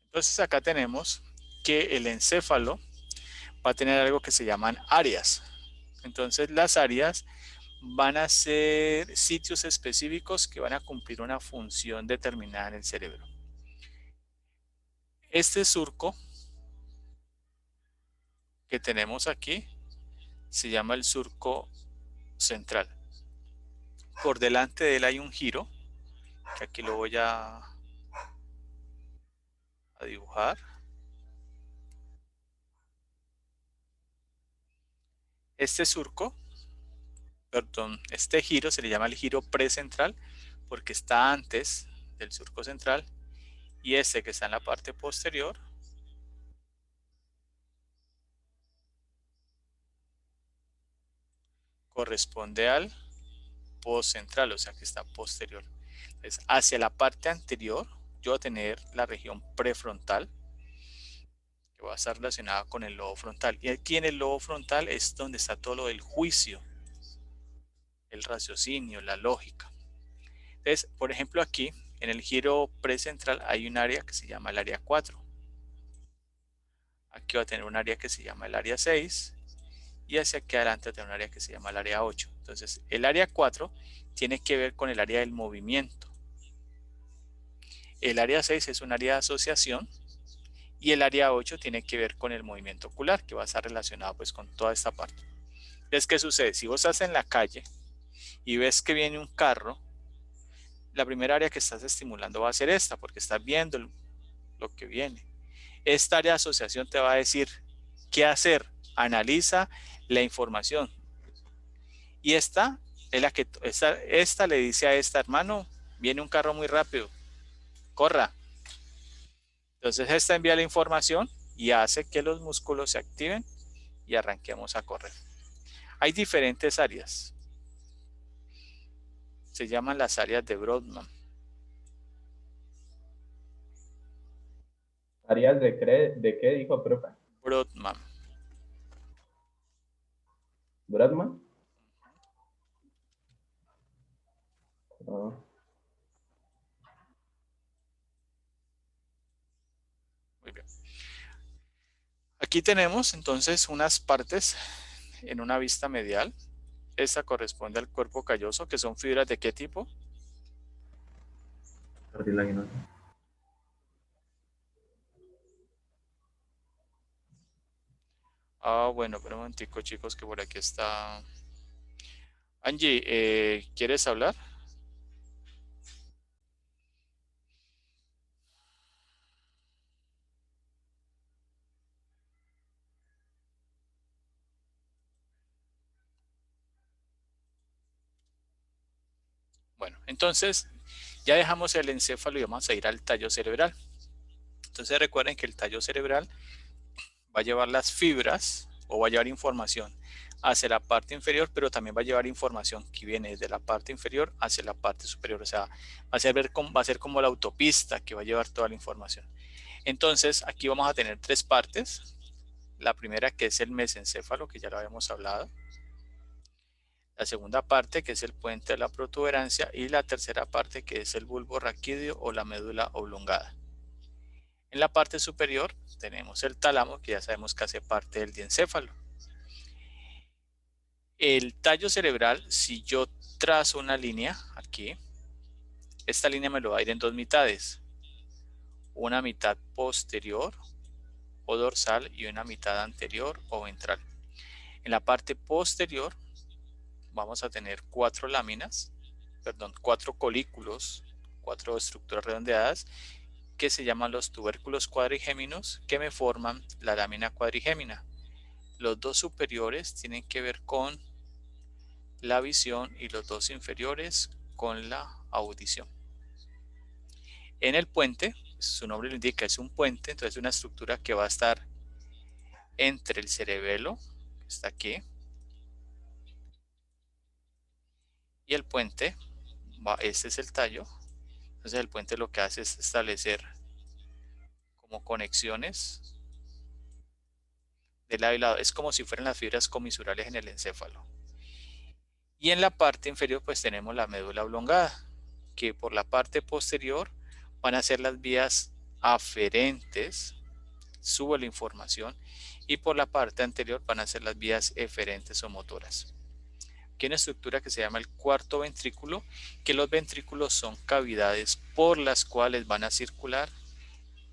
Entonces acá tenemos que el encéfalo va a tener algo que se llaman áreas. Entonces las áreas van a ser sitios específicos que van a cumplir una función determinada en el cerebro. Este surco que tenemos aquí se llama el surco central. Por delante de él hay un giro, que aquí lo voy a dibujar. Este surco, perdón, este giro se le llama el giro precentral porque está antes del surco central, y este que está en la parte posterior corresponde al postcentral, o sea que está posterior. Entonces, hacia la parte anterior yo voy a tener la región prefrontal, que va a estar relacionada con el lobo frontal. Y aquí en el lobo frontal es donde está todo lo del juicio, el raciocinio, la lógica. Entonces, por ejemplo, aquí en el giro precentral hay un área que se llama el área 4. Aquí va a tener un área que se llama el área 6. Y hacia aquí adelante va a tener un área que se llama el área 8. Entonces, el área 4 tiene que ver con el área del movimiento. El área 6 es un área de asociación. Y el área 8 tiene que ver con el movimiento ocular, que va a estar relacionado pues con toda esta parte. Entonces, ¿qué sucede? Si vos estás en la calle y ves que viene un carro, la primera área que estás estimulando va a ser esta, porque estás viendo lo que viene. Esta área de asociación te va a decir qué hacer. Analiza la información. Y esta es la que, esta le dice a esta, hermano, viene un carro muy rápido, corra. Entonces esta envía la información y hace que los músculos se activen y arranquemos a correr. Hay diferentes áreas. Se llaman las áreas de Brodmann. ¿Áreas de qué dijo, profe? Brodmann. ¿Brodmann? No. Muy bien. Aquí tenemos entonces unas partes en una vista medial. Esta corresponde al cuerpo calloso, que son fibras de qué tipo. Cartilaginoso. Bueno, pero un momentico, chicos, que por aquí está. Angie, ¿quieres hablar? Bueno, entonces ya dejamos el encéfalo y vamos a ir al tallo cerebral. Entonces recuerden que el tallo cerebral va a llevar las fibras o va a llevar información hacia la parte inferior, pero también va a llevar información que viene desde la parte inferior hacia la parte superior. O sea, va a ser como la autopista que va a llevar toda la información. Entonces aquí vamos a tener tres partes. La primera, que es el mesencéfalo, que ya lo habíamos hablado. La segunda parte, que es el puente de la protuberancia, y la tercera parte, que es el bulbo raquídeo o la médula oblongada. En la parte superior tenemos el tálamo, que ya sabemos que hace parte del diencéfalo. El tallo cerebral, si yo trazo una línea aquí, esta línea me lo va a ir en dos mitades. Una mitad posterior o dorsal y una mitad anterior o ventral. En la parte posterior vamos a tener cuatro colículos, cuatro estructuras redondeadas que se llaman los tubérculos cuadrigéminos, que me forman la lámina cuadrigémina. Los dos superiores tienen que ver con la visión y los dos inferiores con la audición. En el puente, su nombre lo indica, es un puente, entonces es una estructura que va a estar entre el cerebelo, que está aquí, y el puente, este es el tallo. Entonces el puente lo que hace es establecer como conexiones de lado y lado. Es como si fueran las fibras comisurales en el encéfalo. Y en la parte inferior pues tenemos la médula oblongada, que por la parte posterior van a ser las vías aferentes, sube la información, y por la parte anterior van a ser las vías eferentes o motoras. Aquí hay una estructura que se llama el cuarto ventrículo, que los ventrículos son cavidades por las cuales van a circular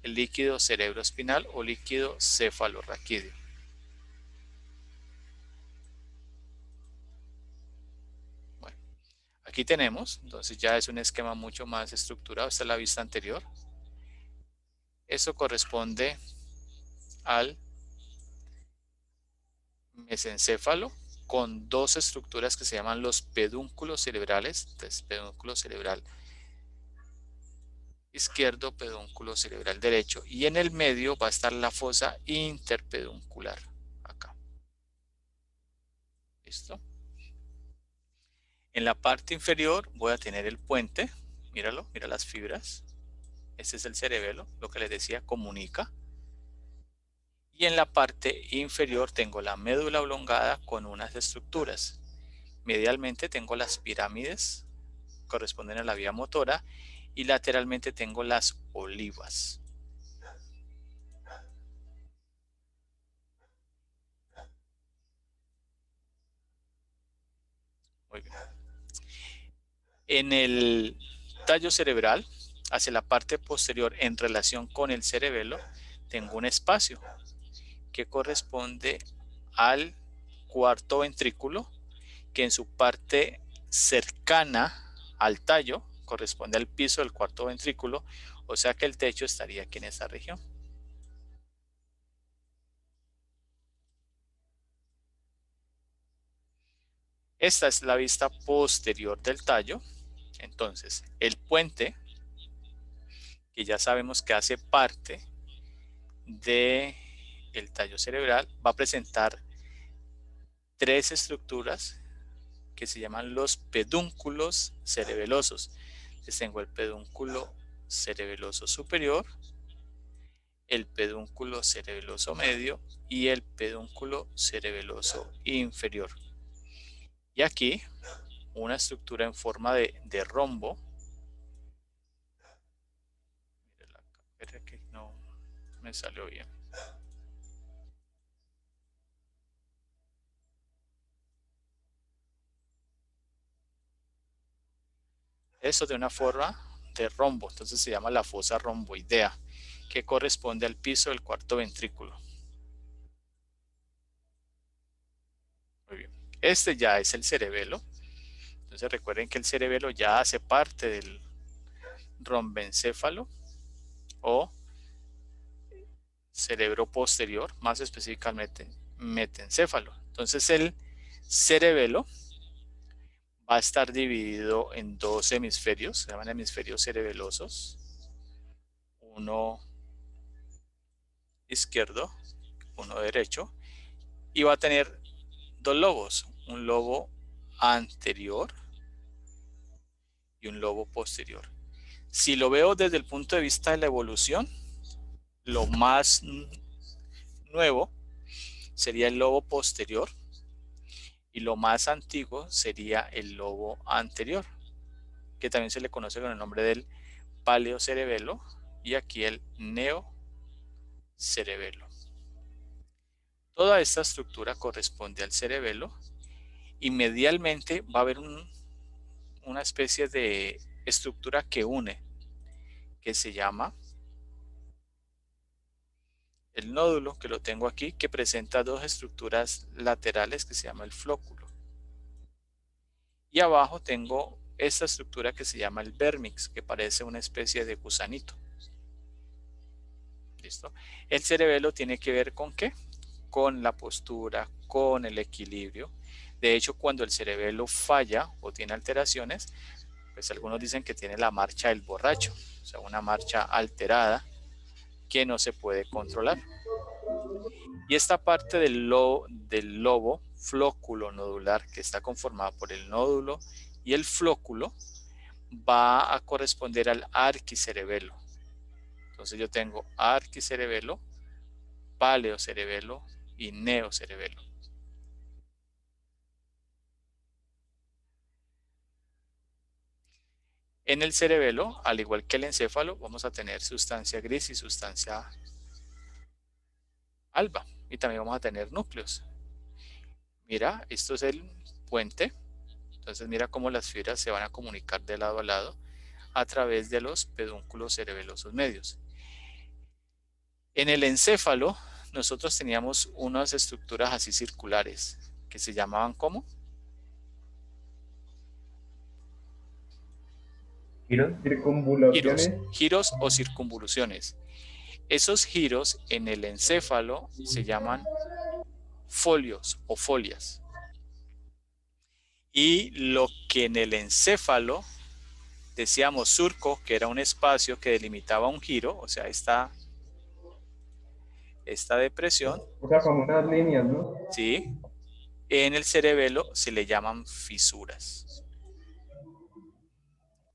el líquido cerebroespinal o líquido cefalorraquídeo. Bueno, aquí tenemos, entonces ya es un esquema mucho más estructurado. Esta es la vista anterior. Eso corresponde al mesencéfalo, con dos estructuras que se llaman los pedúnculos cerebrales. Entonces, pedúnculo cerebral izquierdo, pedúnculo cerebral derecho, y en el medio va a estar la fosa interpeduncular, acá. ¿Listo? En la parte inferior voy a tener el puente, míralo, mira las fibras. Este es el cerebelo, lo que les decía, comunica. Y en la parte inferior tengo la médula oblongada con unas estructuras. Medialmente tengo las pirámides, corresponden a la vía motora, y lateralmente tengo las olivas. Muy bien. En el tallo cerebral, hacia la parte posterior en relación con el cerebelo, tengo un espacio que corresponde al cuarto ventrículo, que en su parte cercana al tallo corresponde al piso del cuarto ventrículo, o sea que el techo estaría aquí en esta región. Esta es la vista posterior del tallo. Entonces, el puente, que ya sabemos que hace parte del tallo cerebral, va a presentar tres estructuras que se llaman los pedúnculos cerebelosos. Entonces tengo el pedúnculo cerebeloso superior, el pedúnculo cerebeloso medio y el pedúnculo cerebeloso inferior. Y aquí una estructura en forma de rombo. Mira que no me salió bien. Eso de una forma de rombo, entonces se llama la fosa romboidea, que corresponde al piso del cuarto ventrículo. Muy bien. Este ya es el cerebelo. Entonces recuerden que el cerebelo ya hace parte del rombencéfalo o cerebro posterior, más específicamente metencéfalo. Entonces el cerebelo va a estar dividido en dos hemisferios, se llaman hemisferios cerebelosos. Uno izquierdo, uno derecho, y va a tener dos lobos, un lobo anterior y un lobo posterior. Si lo veo desde el punto de vista de la evolución, lo más nuevo sería el lobo posterior y lo más antiguo sería el lobo anterior, que también se le conoce con el nombre del paleocerebelo y aquí el neocerebelo. Toda esta estructura corresponde al cerebelo y medialmente va a haber una especie de estructura que une, que se llama el nódulo, que lo tengo aquí, que presenta dos estructuras laterales que se llama el flóculo. Y abajo tengo esta estructura que se llama el vérmix, que parece una especie de gusanito. ¿Listo? El cerebelo tiene que ver ¿con qué? Con la postura, con el equilibrio. De hecho, cuando el cerebelo falla o tiene alteraciones, pues algunos dicen que tiene la marcha del borracho, o sea, una marcha alterada que no se puede controlar. Y esta parte del lobo flóculo nodular, que está conformada por el nódulo y el flóculo, va a corresponder al arquicerebelo. Entonces yo tengo arquicerebelo, paleocerebelo y neocerebelo. En el cerebelo, al igual que el encéfalo, vamos a tener sustancia gris y sustancia alba. Y también vamos a tener núcleos. Mira, esto es el puente. Entonces mira cómo las fibras se van a comunicar de lado a lado a través de los pedúnculos cerebelosos medios. En el encéfalo, nosotros teníamos unas estructuras así circulares que se llamaban ¿cómo? Giros, circunvulaciones. Giros o circunvoluciones. Esos giros en el encéfalo se llaman folios o folias. Y lo que en el encéfalo decíamos surco, que era un espacio que delimitaba un giro, o sea, esta depresión. O sea, como unas líneas, ¿no? Sí. En el cerebelo se le llaman fisuras.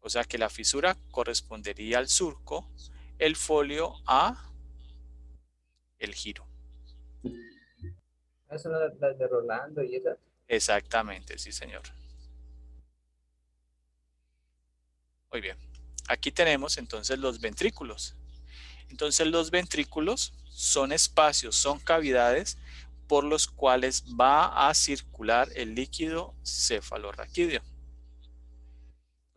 O sea que la fisura correspondería al surco, el folio a el giro. ¿Esas son las de Rolando y esas? Exactamente, sí señor. Muy bien. Aquí tenemos entonces los ventrículos. Entonces los ventrículos son espacios, son cavidades por los cuales va a circular el líquido cefalorraquídeo.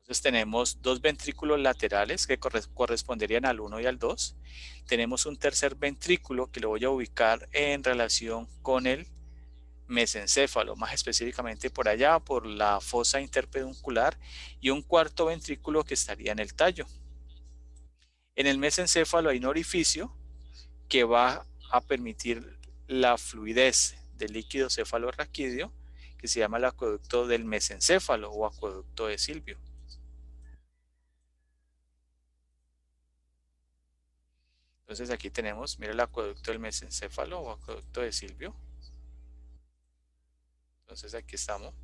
Entonces tenemos dos ventrículos laterales que corresponderían al 1 y al 2. Tenemos un tercer ventrículo que lo voy a ubicar en relación con el mesencéfalo, más específicamente por allá, por la fosa interpeduncular, y un cuarto ventrículo que estaría en el tallo. En el mesencéfalo hay un orificio que va a permitir la fluidez del líquido cefalorraquídeo, que que se llama el acueducto del mesencéfalo o acueducto de Silvio. Entonces aquí tenemos, mira el acueducto del mesencéfalo o acueducto de Silvio. Entonces aquí estamos.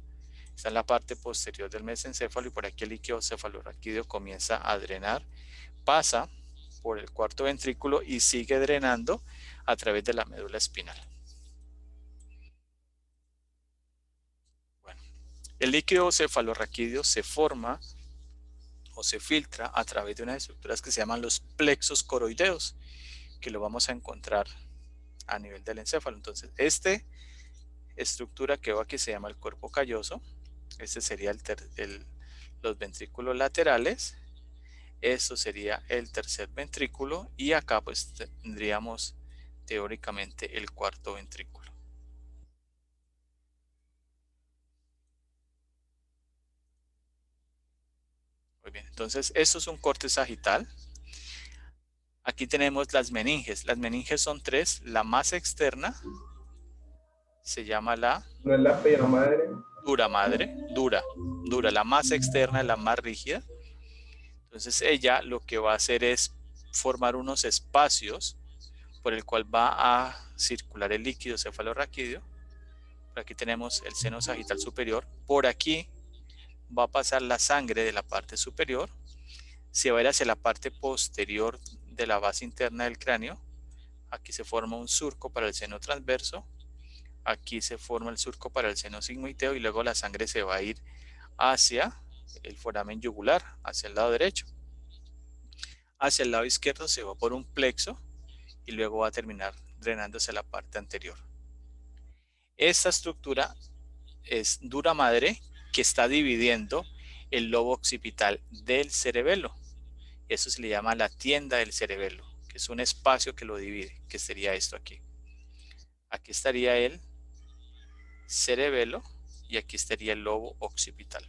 Está en la parte posterior del mesencéfalo y por aquí el líquido cefalorraquídeo comienza a drenar, pasa por el cuarto ventrículo y sigue drenando a través de la médula espinal. Bueno, el líquido cefalorraquídeo se forma o se filtra a través de unas estructuras que se llaman los plexos coroideos, que lo vamos a encontrar a nivel del encéfalo. Entonces, esta estructura que veo aquí se llama el cuerpo calloso. Este sería los ventrículos laterales. Esto sería el tercer ventrículo y acá pues tendríamos teóricamente el cuarto ventrículo. Muy bien, entonces esto es un corte sagital. Aquí tenemos las meninges. Las meninges son tres. La más externa se llama la... ¿No es la pera madre? Dura madre, dura. La más externa es la más rígida. Entonces ella lo que va a hacer es formar unos espacios por el cual va a circular el líquido cefalorraquídeo. Por aquí tenemos el seno sagital superior. Por aquí va a pasar la sangre de la parte superior. Se va a ir hacia la parte posterior de la base interna del cráneo. Aquí se forma un surco para el seno transverso. Aquí se forma el surco para el seno sigmoideo y luego la sangre se va a ir hacia el foramen yugular, hacia el lado derecho. Hacia el lado izquierdo se va por un plexo y luego va a terminar drenándose la parte anterior. Esta estructura es dura madre que está dividiendo el lobo occipital del cerebelo. Eso se le llama la tienda del cerebelo, que es un espacio que lo divide, que sería esto aquí. Aquí estaría el cerebelo y aquí estaría el lobo occipital.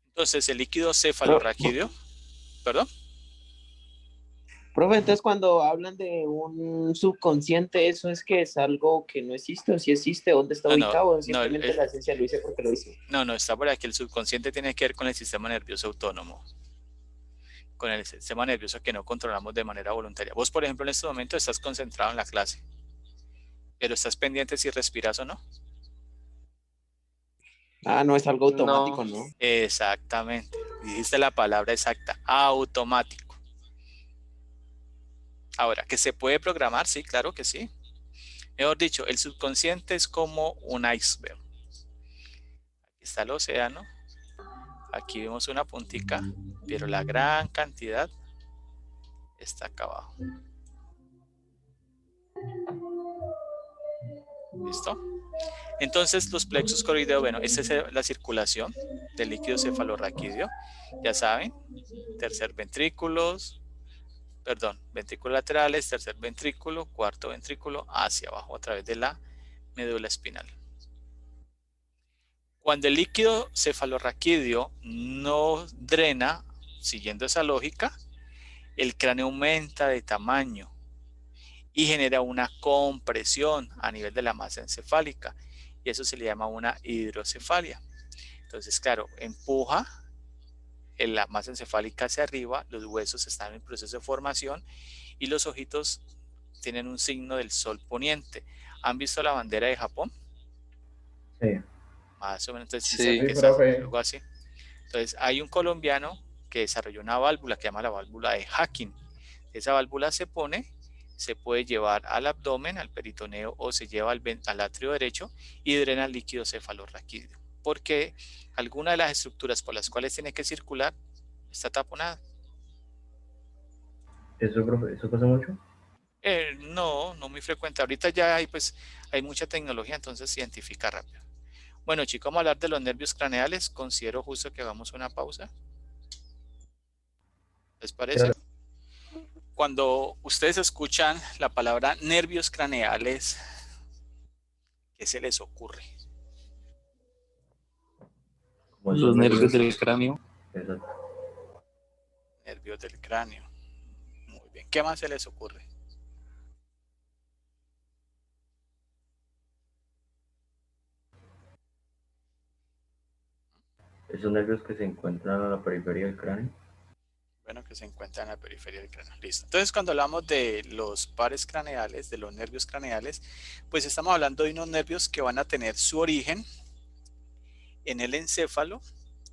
Entonces el líquido cefalorraquídeo, perdón. Profe, entonces cuando hablan de un subconsciente, ¿eso es que es algo que no existe o si existe? ¿Dónde está ubicado? ¿O simplemente la ciencia lo dice porque lo dice? No, está por aquí. El subconsciente tiene que ver con el sistema nervioso autónomo, con el sistema nervioso que no controlamos de manera voluntaria. Vos, por ejemplo, en este momento estás concentrado en la clase, pero estás pendiente si respiras o no. Ah, no es algo automático, ¿no? Exactamente. Dijiste la palabra exacta, automático. Ahora, ¿que se puede programar? Sí, claro que sí. Mejor dicho, el subconsciente es como un iceberg. Aquí está el océano. Aquí vemos una puntica, pero la gran cantidad está acá abajo. ¿Listo? Entonces los plexos coroideos, bueno, esta es la circulación del líquido cefalorraquídeo. Ya saben, ventrículos laterales, tercer ventrículo, cuarto ventrículo, hacia abajo a través de la médula espinal. Cuando el líquido cefalorraquídeo no drena, siguiendo esa lógica, el cráneo aumenta de tamaño y genera una compresión a nivel de la masa encefálica y eso se le llama una hidrocefalia. Entonces, claro, empuja la masa encefálica hacia arriba, los huesos están en proceso de formación y los ojitos tienen un signo del sol poniente. ¿Han visto la bandera de Japón? Sí. Más o menos, entonces Sí, que es algo así. Entonces hay un colombiano que desarrolló una válvula que se llama la válvula de Hacking. Esa válvula se puede llevar al abdomen, al peritoneo o se lleva al atrio derecho y drena el líquido cefalorraquídeo. Porque alguna de las estructuras por las cuales tiene que circular está taponada. ¿Eso pasa mucho? No muy frecuente. Ahorita ya hay mucha tecnología, entonces se identifica rápido. Bueno, chicos, vamos a hablar de los nervios craneales. Considero justo que hagamos una pausa. ¿Les parece? Claro. Cuando ustedes escuchan la palabra nervios craneales, ¿qué se les ocurre? Los nervios del cráneo. Exacto. Nervios del cráneo. Muy bien. ¿Qué más se les ocurre? Esos nervios que se encuentran a la periferia del cráneo. Bueno, que se encuentra en la periferia del cráneo. Listo. Entonces, cuando hablamos de los pares craneales, de los nervios craneales, pues estamos hablando de unos nervios que van a tener su origen en el encéfalo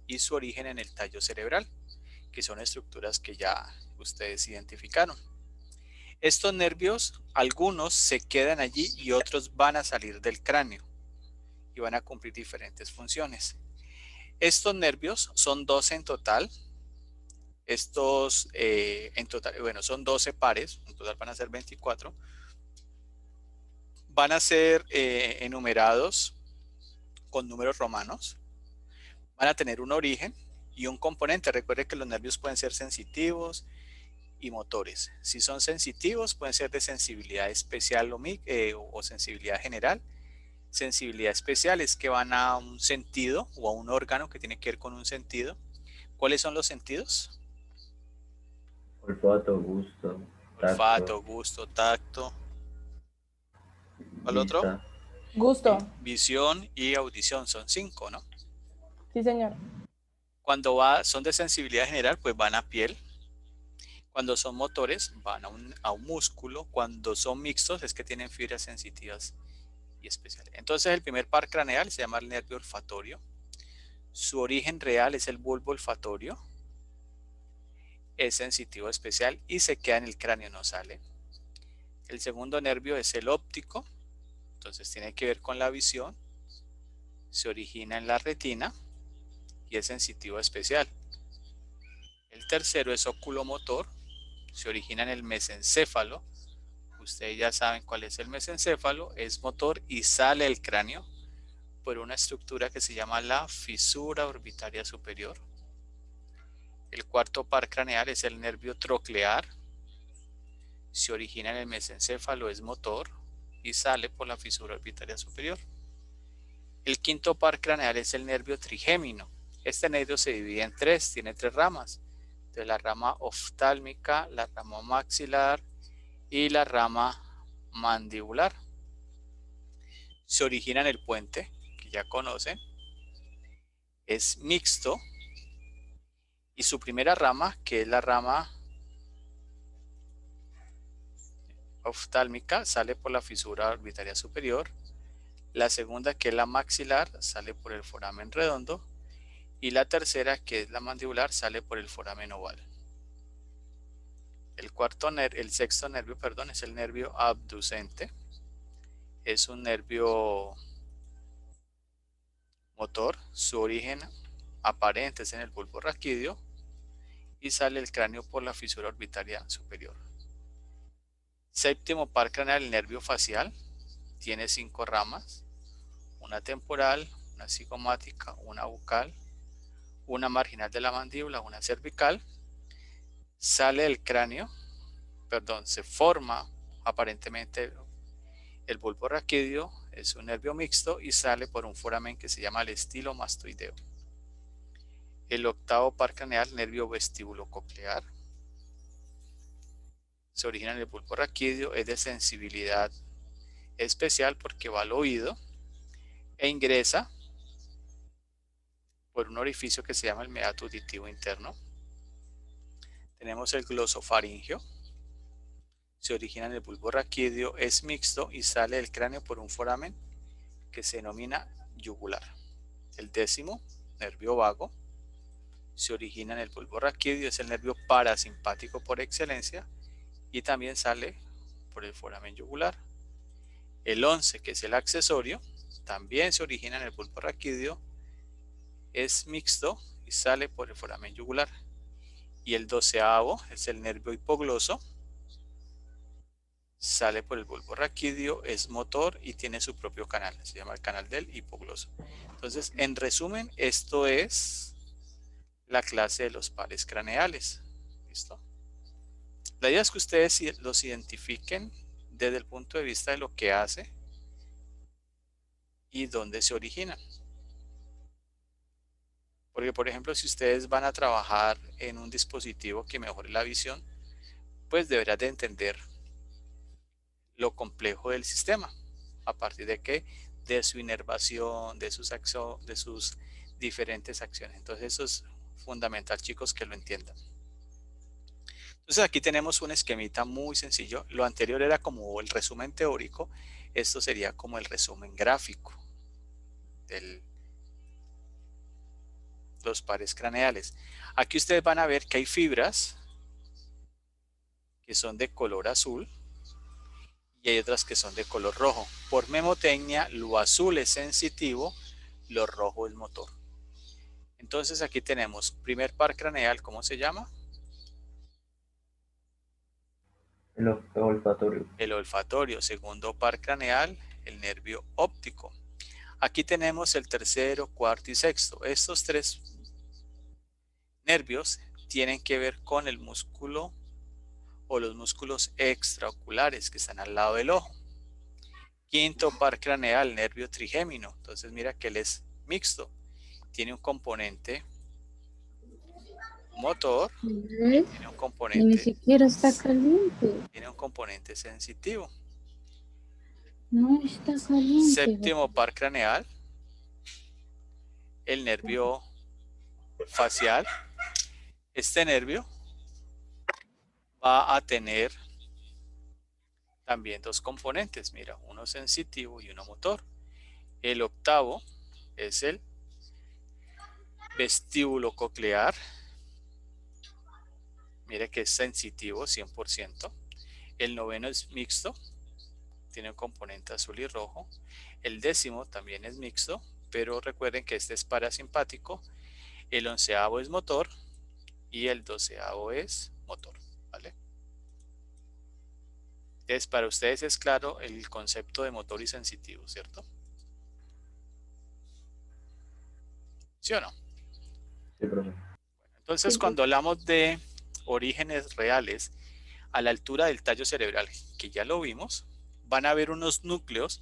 y su origen en el tallo cerebral, que son estructuras que ya ustedes identificaron. Estos nervios, algunos se quedan allí y otros van a salir del cráneo y van a cumplir diferentes funciones. Estos nervios son 12 en total. Estos en total, bueno, son 12 pares, en total van a ser 24. Van a ser enumerados con números romanos. Van a tener un origen y un componente. Recuerde que los nervios pueden ser sensitivos y motores. Si son sensitivos, pueden ser de sensibilidad especial o sensibilidad general. Sensibilidad especial es que van a un sentido o a un órgano que tiene que ver con un sentido. ¿Cuáles son los sentidos? Olfato, gusto, Olfato, gusto, tacto. ¿Cuál otro? vista. Gusto. Visión y audición, son 5, ¿no? Sí, señor. Cuando son de sensibilidad general, pues van a piel. Cuando son motores, van a un músculo. Cuando son mixtos, es que tienen fibras sensitivas y especiales. Entonces, el primer par craneal se llama el nervio olfatorio. Su origen real es el bulbo olfatorio. Es sensitivo especial y se queda en el cráneo, no sale. El segundo nervio es el óptico. Entonces, tiene que ver con la visión. Se origina en la retina y es sensitivo especial. El tercero es oculomotor. Se origina en el mesencéfalo. Ustedes ya saben cuál es el mesencéfalo. Es motor y sale del cráneo por una estructura que se llama la fisura orbitaria superior. El cuarto par craneal es el nervio troclear. Se origina en el mesencéfalo, es motor y sale por la fisura orbitaria superior. El quinto par craneal es el nervio trigémino. Este nervio se divide en tres, tiene 3 ramas. De la rama oftálmica, la rama maxilar y la rama mandibular. Se origina en el puente, que ya conocen. Es mixto. Y su primera rama, que es la rama oftálmica, sale por la fisura orbitaria superior. La segunda, que es la maxilar, sale por el foramen redondo. Y la tercera, que es la mandibular, sale por el foramen oval. El sexto nervio, perdón, es el nervio abducente. Es un nervio motor. Su origen aparente es en el bulbo raquídeo y sale el cráneo por la fisura orbitaria superior. Séptimo par craneal, el nervio facial. Tiene 5 ramas. Una temporal, una cigomática, una bucal, una marginal de la mandíbula, una cervical. Sale del cráneo, se forma aparentemente el bulbo raquídeo, es un nervio mixto y sale por un foramen que se llama el estilomastoideo. El octavo par craneal, nervio vestíbulo-coclear. Se origina en el bulbo raquídeo, es de sensibilidad especial porque va al oído e ingresa por un orificio que se llama el meato auditivo interno. Tenemos el glosofaringeo. Se origina en el bulbo raquídeo, es mixto y sale del cráneo por un foramen que se denomina yugular. El décimo, nervio vago. Se origina en el bulbo raquídeo, es el nervio parasimpático por excelencia y también sale por el foramen yugular. El 11, que es el accesorio, también se origina en el bulbo raquídeo, es mixto y sale por el foramen yugular. Y el 12avo es el nervio hipogloso, sale por el bulbo raquídeo, es motor y tiene su propio canal, se llama el canal del hipogloso. Entonces, en resumen, esto es la clase de los pares craneales. ¿Listo? La idea es que ustedes los identifiquen desde el punto de vista de lo que hace y dónde se originan. Porque, por ejemplo, si ustedes van a trabajar en un dispositivo que mejore la visión, pues deberás de entender lo complejo del sistema. ¿A partir de qué? De su inervación, de sus diferentes acciones. Entonces eso es fundamental, chicos, que lo entiendan. Entonces aquí tenemos un esquemita muy sencillo. Lo anterior era como el resumen teórico. Esto sería como el resumen gráfico de los pares craneales. Aquí ustedes van a ver que hay fibras que son de color azul y hay otras que son de color rojo. Por memotecnia, lo azul es sensitivo, lo rojo es motor. Entonces aquí tenemos primer par craneal, ¿cómo se llama? El olfatorio. El olfatorio. Segundo par craneal, el nervio óptico. Aquí tenemos el tercero, cuarto y sexto. Estos tres nervios tienen que ver con el músculo o los músculos extraoculares que están al lado del ojo. Quinto par craneal, nervio trigémino. Entonces mira que él es mixto. Tiene un componente motor, tiene un componente, ni siquiera está caliente. Tiene un componente sensitivo. No está caliente. Séptimo par craneal, el nervio facial. Este nervio va a tener también dos componentes, mira, uno sensitivo y uno motor. El octavo es el vestíbulo coclear. Mire que es sensitivo 100%. El noveno es mixto, tiene un componente azul y rojo. El décimo también es mixto, pero recuerden que este es parasimpático. El onceavo es motor y el doceavo es motor, ¿vale? Entonces, para ustedes es claro el concepto de motor y sensitivo, ¿cierto? ¿Sí o no? Sí, profesor. Entonces, Sí. cuando hablamos de orígenes reales a la altura del tallo cerebral, que ya lo vimos, van a haber unos núcleos,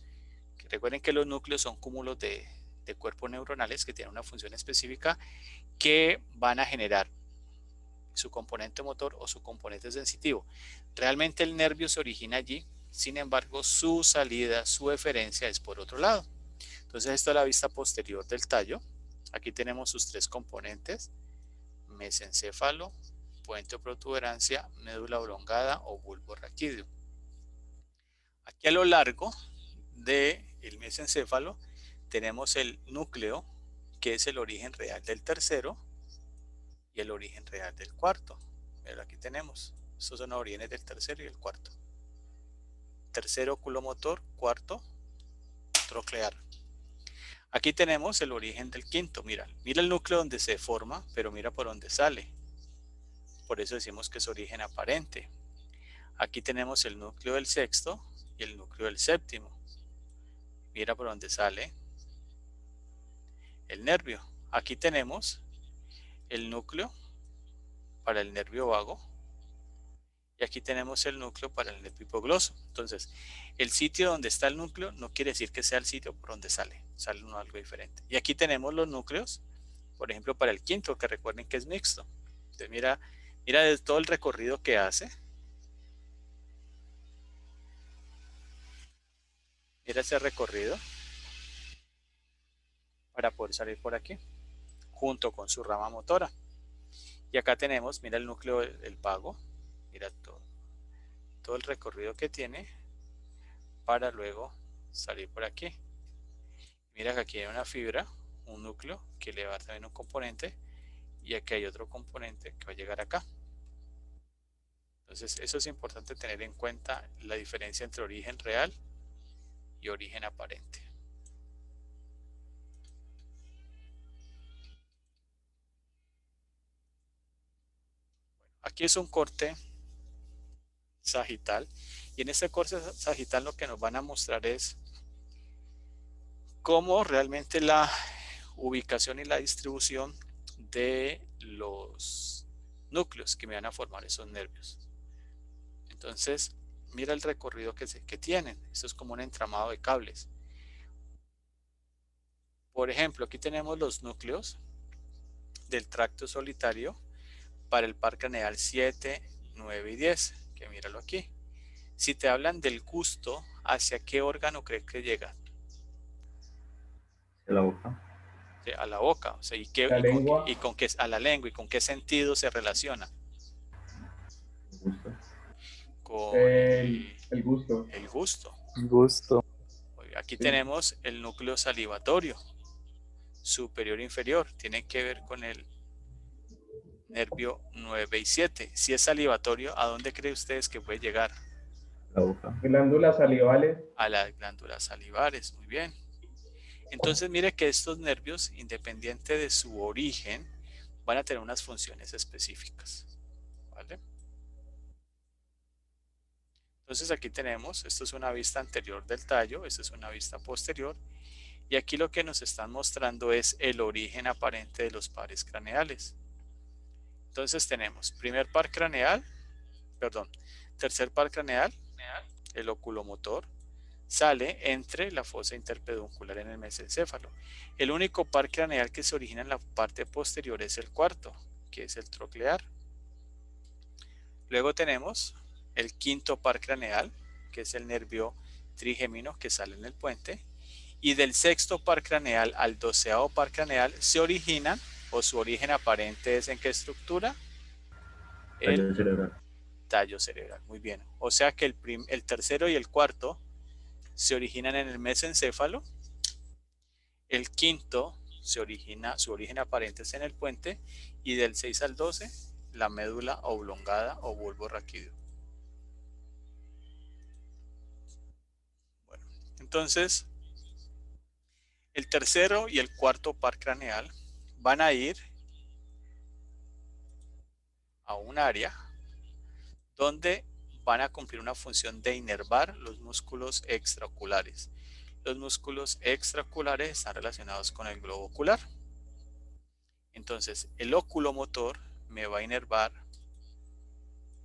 que recuerden que los núcleos son cúmulos de cuerpos neuronales que tienen una función específica, que van a generar su componente motor o su componente sensitivo. Realmente el nervio se origina allí, sin embargo su salida, su eferencia es por otro lado. Entonces esto es la vista posterior del tallo. Aquí tenemos sus tres componentes: mesencéfalo, puente o protuberancia, médula oblongada o bulbo raquídeo. Aquí a lo largo del mesencéfalo tenemos el núcleo, que es el origen real del tercero y el origen real del cuarto. Pero aquí tenemos, estos son los orígenes del tercero y el cuarto. Tercero oculomotor, cuarto troclear. Aquí tenemos el origen del quinto. Mira el núcleo donde se forma, pero mira por dónde sale. Por eso decimos que es origen aparente. Aquí tenemos el núcleo del sexto y el núcleo del séptimo. Mira por dónde sale el nervio. Aquí tenemos el núcleo para el nervio vago y aquí tenemos el núcleo para el nervio hipogloso. Entonces, el sitio donde está el núcleo no quiere decir que sea el sitio por donde sale algo diferente. Y aquí tenemos los núcleos, por ejemplo, para el quinto, que recuerden que es mixto. Entonces, mira de todo el recorrido que hace. Mira ese recorrido para poder salir por aquí, junto con su rama motora. Y acá tenemos, mira el núcleo del vago, mira todo el recorrido que tiene para luego salir por aquí. Mira que aquí hay una fibra, un núcleo que le va a dar también un componente y aquí hay otro componente que va a llegar acá. Entonces eso es importante tener en cuenta, la diferencia entre origen real y origen aparente. Aquí es un corte sagital y en este corte sagital lo que nos van a mostrar es cómo realmente la ubicación y la distribución de los núcleos que me van a formar esos nervios. Entonces, mira el recorrido que tienen. Esto es como un entramado de cables. Por ejemplo, aquí tenemos los núcleos del tracto solitario para el par craneal 7, 9 y 10, que que míralo aquí. Si te hablan del gusto, ¿hacia qué órgano crees que llega? De la boca. Sí, a la boca. O sea, La lengua. y con qué, a la lengua, ¿y con qué sentido se relaciona? Gusto. Con El gusto. el gusto. Gusto. Aquí tenemos el núcleo salivatorio, superior e inferior. Tiene que ver con el nervio 9 y 7. Si es salivatorio, ¿a dónde creen ustedes que puede llegar? La boca. Glándulas salivales. A las glándulas salivares. Muy bien. Entonces mire que estos nervios, independiente de su origen, van a tener unas funciones específicas. ¿Vale? Entonces aquí tenemos, esto es una vista anterior del tallo, esta es una vista posterior, y aquí lo que nos están mostrando es el origen aparente de los pares craneales. Entonces tenemos tercer par craneal, el oculomotor, sale entre la fosa interpeduncular en el mesencéfalo. El único par craneal que se origina en la parte posterior es el cuarto, que es el troclear. Luego tenemos el quinto par craneal, que es el nervio trigémino que sale en el puente, y del sexto par craneal al 12º par craneal se originan, o su origen aparente es ¿en qué estructura? Tallo cerebral. Tallo cerebral, muy bien. O sea que el tercero y el cuarto se originan en el mesencéfalo, el quinto su origen aparente es en el puente, y del 6 al 12 la médula oblongada o bulbo raquídeo. Bueno, entonces el tercero y el cuarto par craneal van a ir a un área donde van a cumplir una función de inervar los músculos extraoculares. Los músculos extraoculares están relacionados con el globo ocular. Entonces, el oculomotor me va a inervar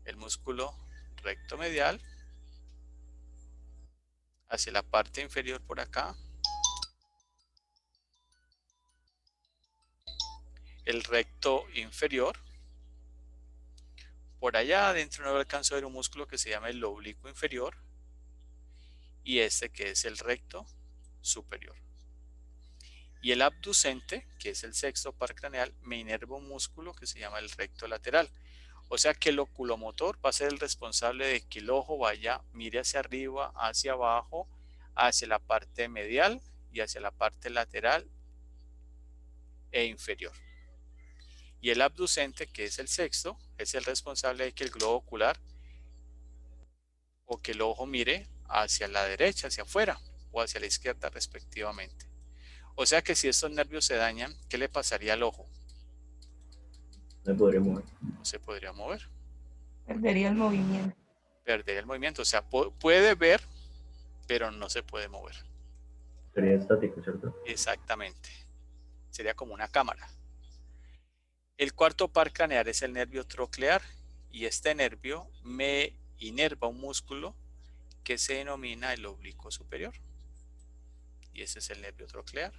el músculo recto medial hacia la parte inferior por acá, el recto inferior. Por allá adentro no alcanzo a ver un músculo que se llama el oblicuo inferior, y este que es el recto superior. Y el abducente, que es el sexto par craneal, me inerva un músculo que se llama el recto lateral. O sea que el oculomotor va a ser el responsable de que el ojo mire hacia arriba, hacia abajo, hacia la parte medial y hacia la parte lateral e inferior. Y el abducente, que es el sexto, es el responsable de que el globo ocular o que el ojo mire hacia la derecha, hacia afuera o hacia la izquierda respectivamente. O sea que si estos nervios se dañan, ¿qué le pasaría al ojo? No podría mover. No se podría mover. Perdería el movimiento. Perdería el movimiento. O sea, puede ver, pero no se puede mover. Sería estático, ¿cierto? Exactamente. Sería como una cámara. El cuarto par craneal es el nervio troclear, y este nervio me inerva un músculo que se denomina el oblicuo superior. Y ese es el nervio troclear.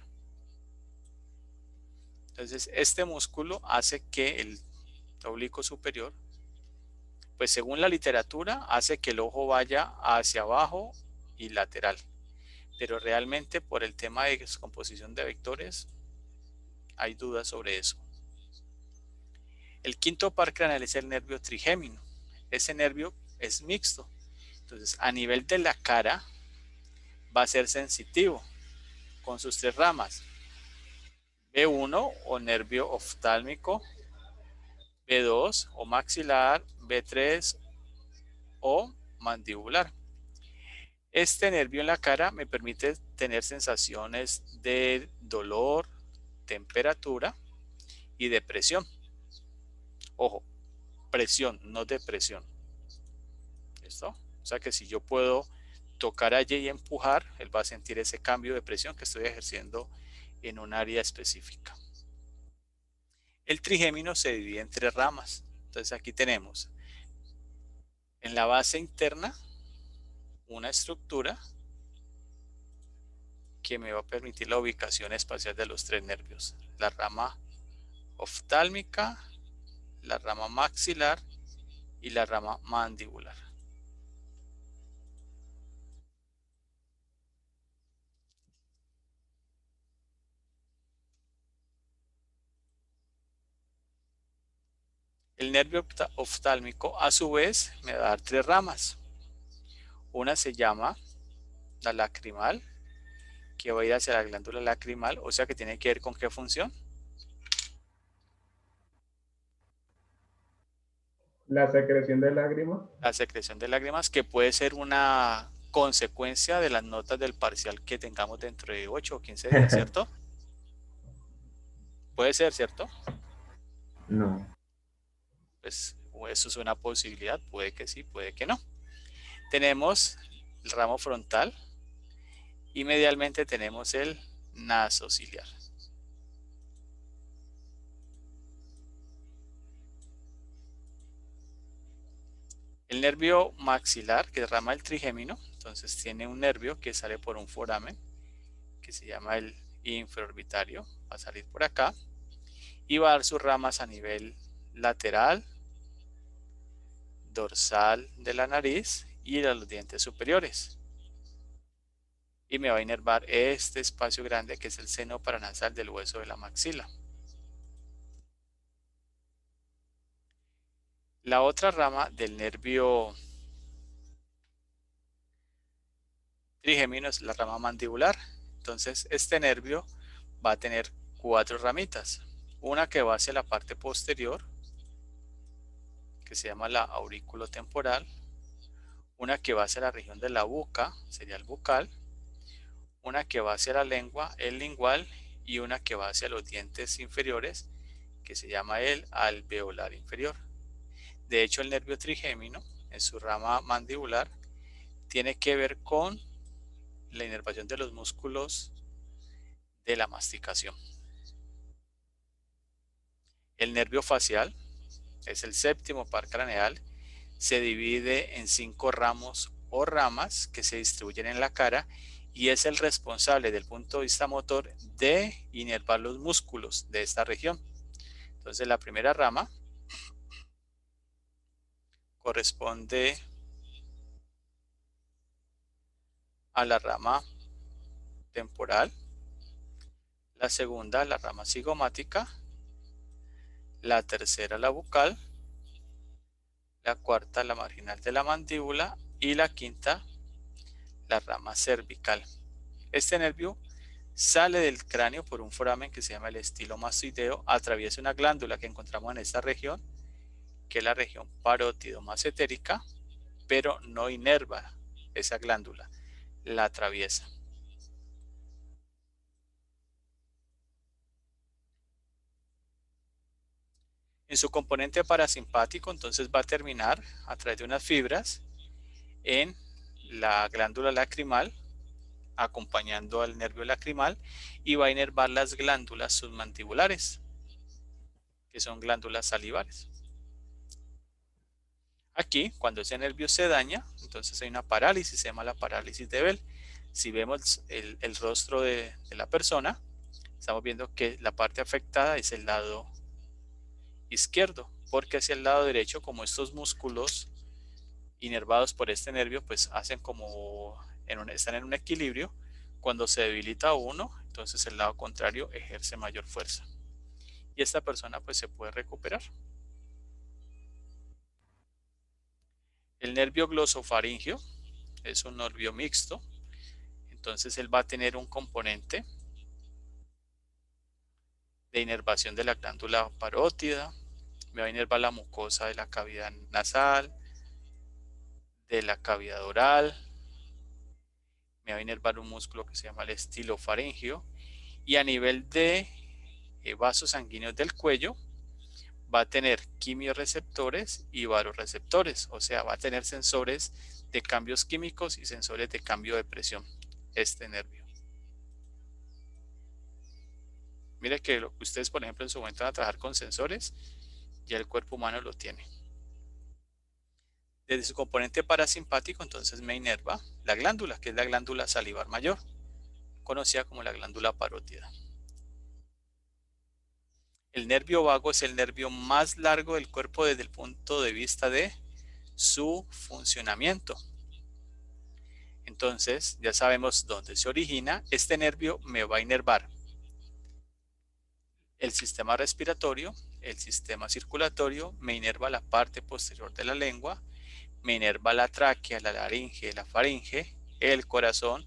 Entonces, este músculo hace que el oblicuo superior, pues según la literatura, hace que el ojo vaya hacia abajo y lateral. Pero realmente por el tema de descomposición de vectores, hay dudas sobre eso. El quinto par craneal es el nervio trigémino. Ese nervio es mixto. Entonces, a nivel de la cara, va a ser sensitivo con sus tres ramas. B1 o nervio oftálmico, B2 o maxilar, B3 o mandibular. Este nervio en la cara me permite tener sensaciones de dolor, temperatura y de presión. Ojo, presión, no depresión. ¿Listo? O sea que si yo puedo tocar allí y empujar, él va a sentir ese cambio de presión que estoy ejerciendo en un área específica. El trigémino se divide en tres ramas. Entonces aquí tenemos en la base interna una estructura que me va a permitir la ubicación espacial de los tres nervios: la rama oftálmica, la rama maxilar y la rama mandibular. El nervio oftálmico a su vez me va a dar 3 ramas. Una se llama la lacrimal, que va a ir hacia la glándula lacrimal, o sea que tiene que ver con qué función. La secreción de lágrimas. La secreción de lágrimas, que puede ser una consecuencia de las notas del parcial que tengamos dentro de 8 o 15 días, ¿cierto? Puede ser, ¿cierto? No. Pues eso es una posibilidad, puede que sí, puede que no. Tenemos el ramo frontal y medialmente tenemos el naso ciliar. El nervio maxilar, que derrama el trigémino, entonces tiene un nervio que sale por un foramen, que se llama el infraorbitario, va a salir por acá, y va a dar sus ramas a nivel lateral, dorsal de la nariz y de los dientes superiores. Y me va a inervar este espacio grande que es el seno paranasal del hueso de la maxila. La otra rama del nervio trigémino es la rama mandibular. Entonces este nervio va a tener 4 ramitas. Una que va hacia la parte posterior, que se llama la auriculotemporal. Una que va hacia la región de la boca, sería el bucal. Una que va hacia la lengua, el lingual. Y una que va hacia los dientes inferiores, que se llama el alveolar inferior. De hecho, el nervio trigémino, en su rama mandibular, tiene que ver con la inervación de los músculos de la masticación. El nervio facial es el séptimo par craneal, se divide en 5 ramos o ramas que se distribuyen en la cara y es el responsable del punto de vista motor de inervar los músculos de esta región. Entonces la primera rama corresponde a la rama temporal, la segunda la rama cigomática, la tercera la bucal, la cuarta la marginal de la mandíbula y la quinta la rama cervical. Este nervio sale del cráneo por un foramen que se llama el estilomastoideo, atraviesa una glándula que encontramos en esta región, que es la región parótido-masentérica, pero no inerva esa glándula, la atraviesa. En su componente parasimpático, entonces va a terminar a través de unas fibras en la glándula lacrimal, acompañando al nervio lacrimal, y va a inervar las glándulas submandibulares, que son glándulas salivares. Aquí, cuando ese nervio se daña, entonces hay una parálisis, se llama la parálisis de Bell. Si vemos el rostro de la persona, estamos viendo que la parte afectada es el lado izquierdo, porque hacia el lado derecho, como estos músculos inervados por este nervio, pues hacen como, están en un equilibrio. Cuando se debilita uno, entonces el lado contrario ejerce mayor fuerza. Y esta persona pues se puede recuperar. El nervio glosofaringio es un nervio mixto, entonces él va a tener un componente de inervación de la glándula parótida, me va a inervar la mucosa de la cavidad nasal, de la cavidad oral, me va a inervar un músculo que se llama el estilofaringio, y a nivel de vasos sanguíneos del cuello va a tener quimioreceptores y varoreceptores, o sea, va a tener sensores de cambios químicos y sensores de cambio de presión, este nervio. Mire que lo que ustedes, por ejemplo, en su momento van a trabajar con sensores, ya el cuerpo humano lo tiene. Desde su componente parasimpático, entonces me inerva la glándula, que es la glándula salivar mayor, conocida como la glándula parótida. El nervio vago es el nervio más largo del cuerpo desde el punto de vista de su funcionamiento. Entonces, ya sabemos dónde se origina. Este nervio me va a inervar el sistema respiratorio, el sistema circulatorio, me inerva la parte posterior de la lengua, me inerva la tráquea, la laringe, la faringe, el corazón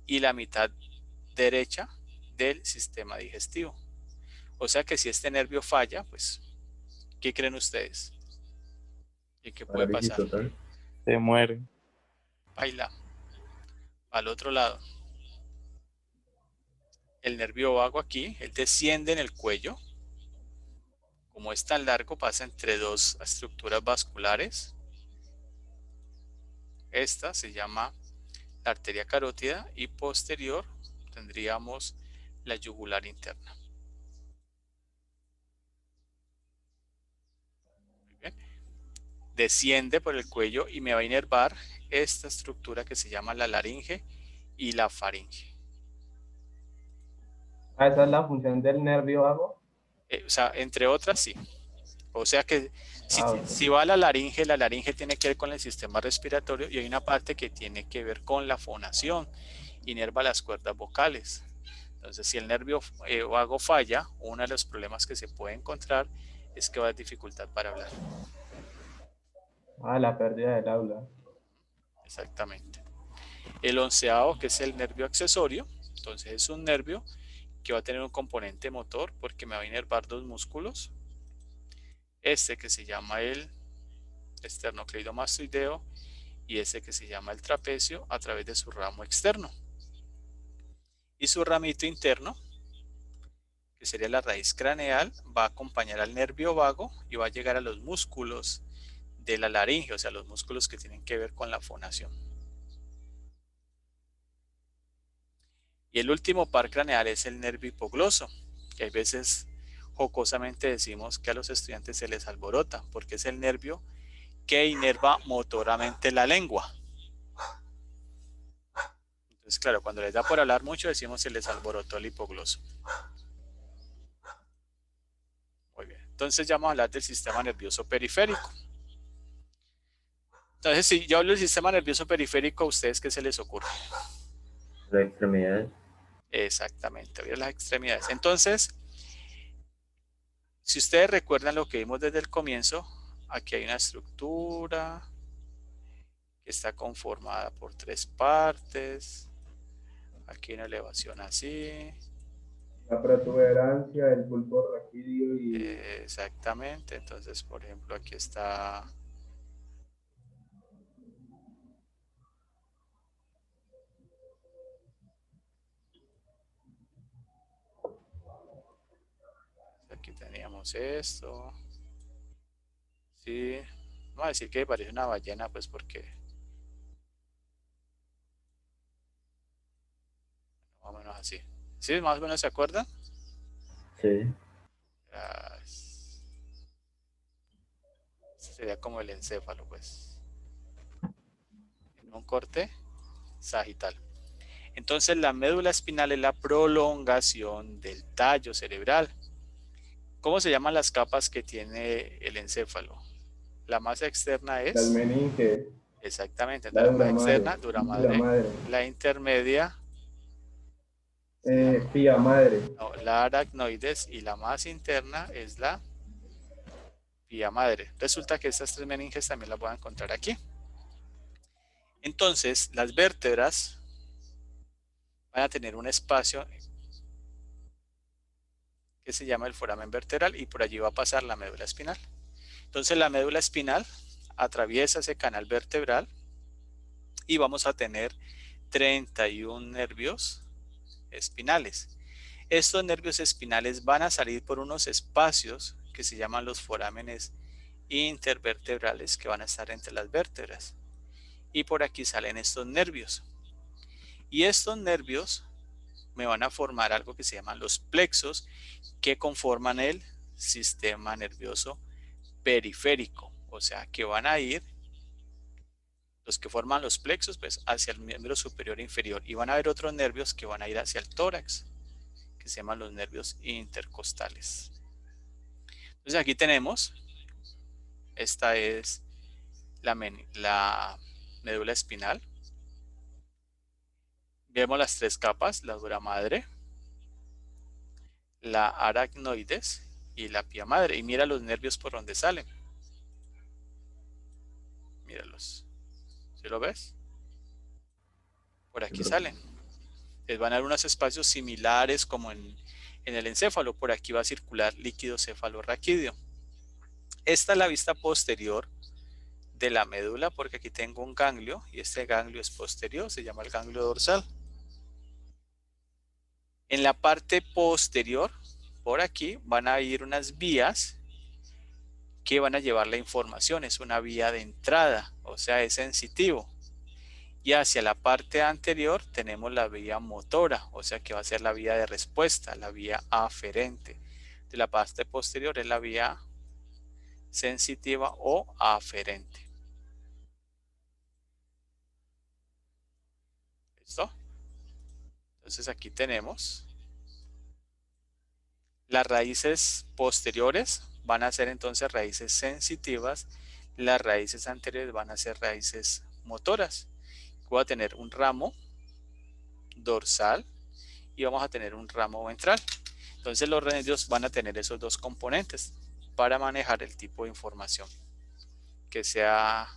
y la mitad derecha del sistema digestivo. O sea que si este nervio falla, pues, ¿qué creen ustedes? ¿Y qué puede Parálisis pasar? total. Se muere. Baila. Al otro lado. El nervio vago aquí, él desciende en el cuello. Como es tan largo, pasa entre dos estructuras vasculares. Esta se llama la arteria carótida y posterior tendríamos la yugular interna. Muy bien. Desciende por el cuello y me va a inervar esta estructura que se llama la laringe y la faringe. Ah, esa es la función del nervio vago. O sea, entre otras, sí. O sea que Ok. si va a la laringe tiene que ver con el sistema respiratorio y hay una parte que tiene que ver con la fonación, inerva las cuerdas vocales. Entonces, si el nervio vago falla, uno de los problemas que se puede encontrar es que va a haber dificultad para hablar. Ah, la pérdida del habla. Exactamente. El onceavo, que es el nervio accesorio, entonces es un nervio que va a tener un componente motor porque me va a inervar dos músculos. Este que se llama el esternocleidomastoideo y ese que se llama el trapecio a través de su ramo externo. Y su ramito interno, que sería la raíz craneal, va a acompañar al nervio vago y va a llegar a los músculos de la laringe, o sea, los músculos que tienen que ver con la fonación. Y el último par craneal es el nervio hipogloso, que a veces jocosamente decimos que a los estudiantes se les alborota, porque es el nervio que inerva motoramente la lengua. Entonces, claro, cuando les da por hablar mucho, decimos se les alborotó el hipogloso. Muy bien. Entonces ya vamos a hablar del sistema nervioso periférico. Entonces, si yo hablo del sistema nervioso periférico, ¿a ustedes qué se les ocurre? Las extremidades. Exactamente, abrir las extremidades. Entonces, si ustedes recuerdan lo que vimos desde el comienzo, aquí hay una estructura que está conformada por tres partes. Aquí hay una elevación así. La protuberancia, el bulbo raquídeo y... Exactamente. Entonces, por ejemplo, aquí está... Aquí teníamos esto. Sí. Vamos a decir que parece una ballena, pues porque... Más o menos así. ¿Sí? ¿Más o menos se acuerdan? Sí. Sería como el encéfalo, pues. En un corte sagital. Entonces la médula espinal es la prolongación del tallo cerebral. ¿Cómo se llaman las capas que tiene el encéfalo? La masa externa es... Las meninges. Exactamente. La La masa duramadre. externa, dura madre. La intermedia... Pía madre. No, la aracnoides y la más interna es la pía madre. Resulta que estas tres meninges también las voy a encontrar aquí. Entonces, las vértebras van a tener un espacio que se llama el foramen vertebral y por allí va a pasar la médula espinal. Entonces, la médula espinal atraviesa ese canal vertebral y vamos a tener 31 nervios espinales. Estos nervios espinales van a salir por unos espacios que se llaman los forámenes intervertebrales que van a estar entre las vértebras. Y por aquí salen estos nervios. Y estos nervios me van a formar algo que se llaman los plexos que conforman el sistema nervioso periférico. O sea, que van a ir, los que forman los plexos, pues hacia el miembro superior e inferior. Y van a haber otros nervios que van a ir hacia el tórax, que se llaman los nervios intercostales. Entonces aquí tenemos, esta es la médula espinal. Vemos las tres capas, la dura madre, la aracnoides y la pía madre. Y mira los nervios por donde salen. Míralos. ¿Sí lo ves? Por aquí salen. Les van a dar unos espacios similares como en el encéfalo. Por aquí va a circular líquido cefalorraquídeo. Esta es la vista posterior de la médula, porque aquí tengo un ganglio y este ganglio es posterior, se llama el ganglio dorsal. En la parte posterior, por aquí, van a ir unas vías que van a llevar la información. Es una vía de entrada, o sea, es sensitivo. Y hacia la parte anterior tenemos la vía motora, o sea que va a ser la vía de respuesta, la vía aferente. De la parte posterior es la vía sensitiva o aferente. ¿Listo? Entonces aquí tenemos las raíces posteriores, van a ser entonces raíces sensitivas, las raíces anteriores van a ser raíces motoras. Voy a tener un ramo dorsal y vamos a tener un ramo ventral. Entonces los nervios van a tener esos dos componentes para manejar el tipo de información que sea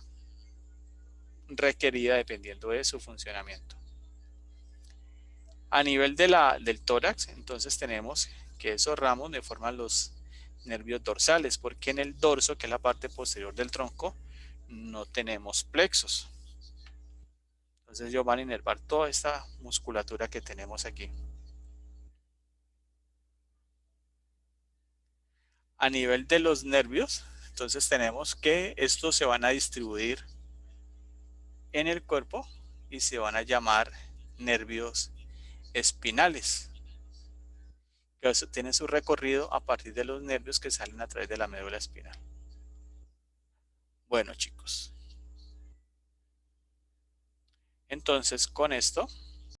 requerida dependiendo de su funcionamiento. A nivel del tórax, entonces tenemos que esos ramos me forman los nervios dorsales, porque en el dorso, que es la parte posterior del tronco, no tenemos plexos. Entonces ellos van a inervar toda esta musculatura que tenemos aquí. A nivel de los nervios, entonces tenemos que estos se van a distribuir en el cuerpo y se van a llamar nervios espinales, que tienen su recorrido a partir de los nervios que salen a través de la médula espinal. Bueno, chicos, entonces con esto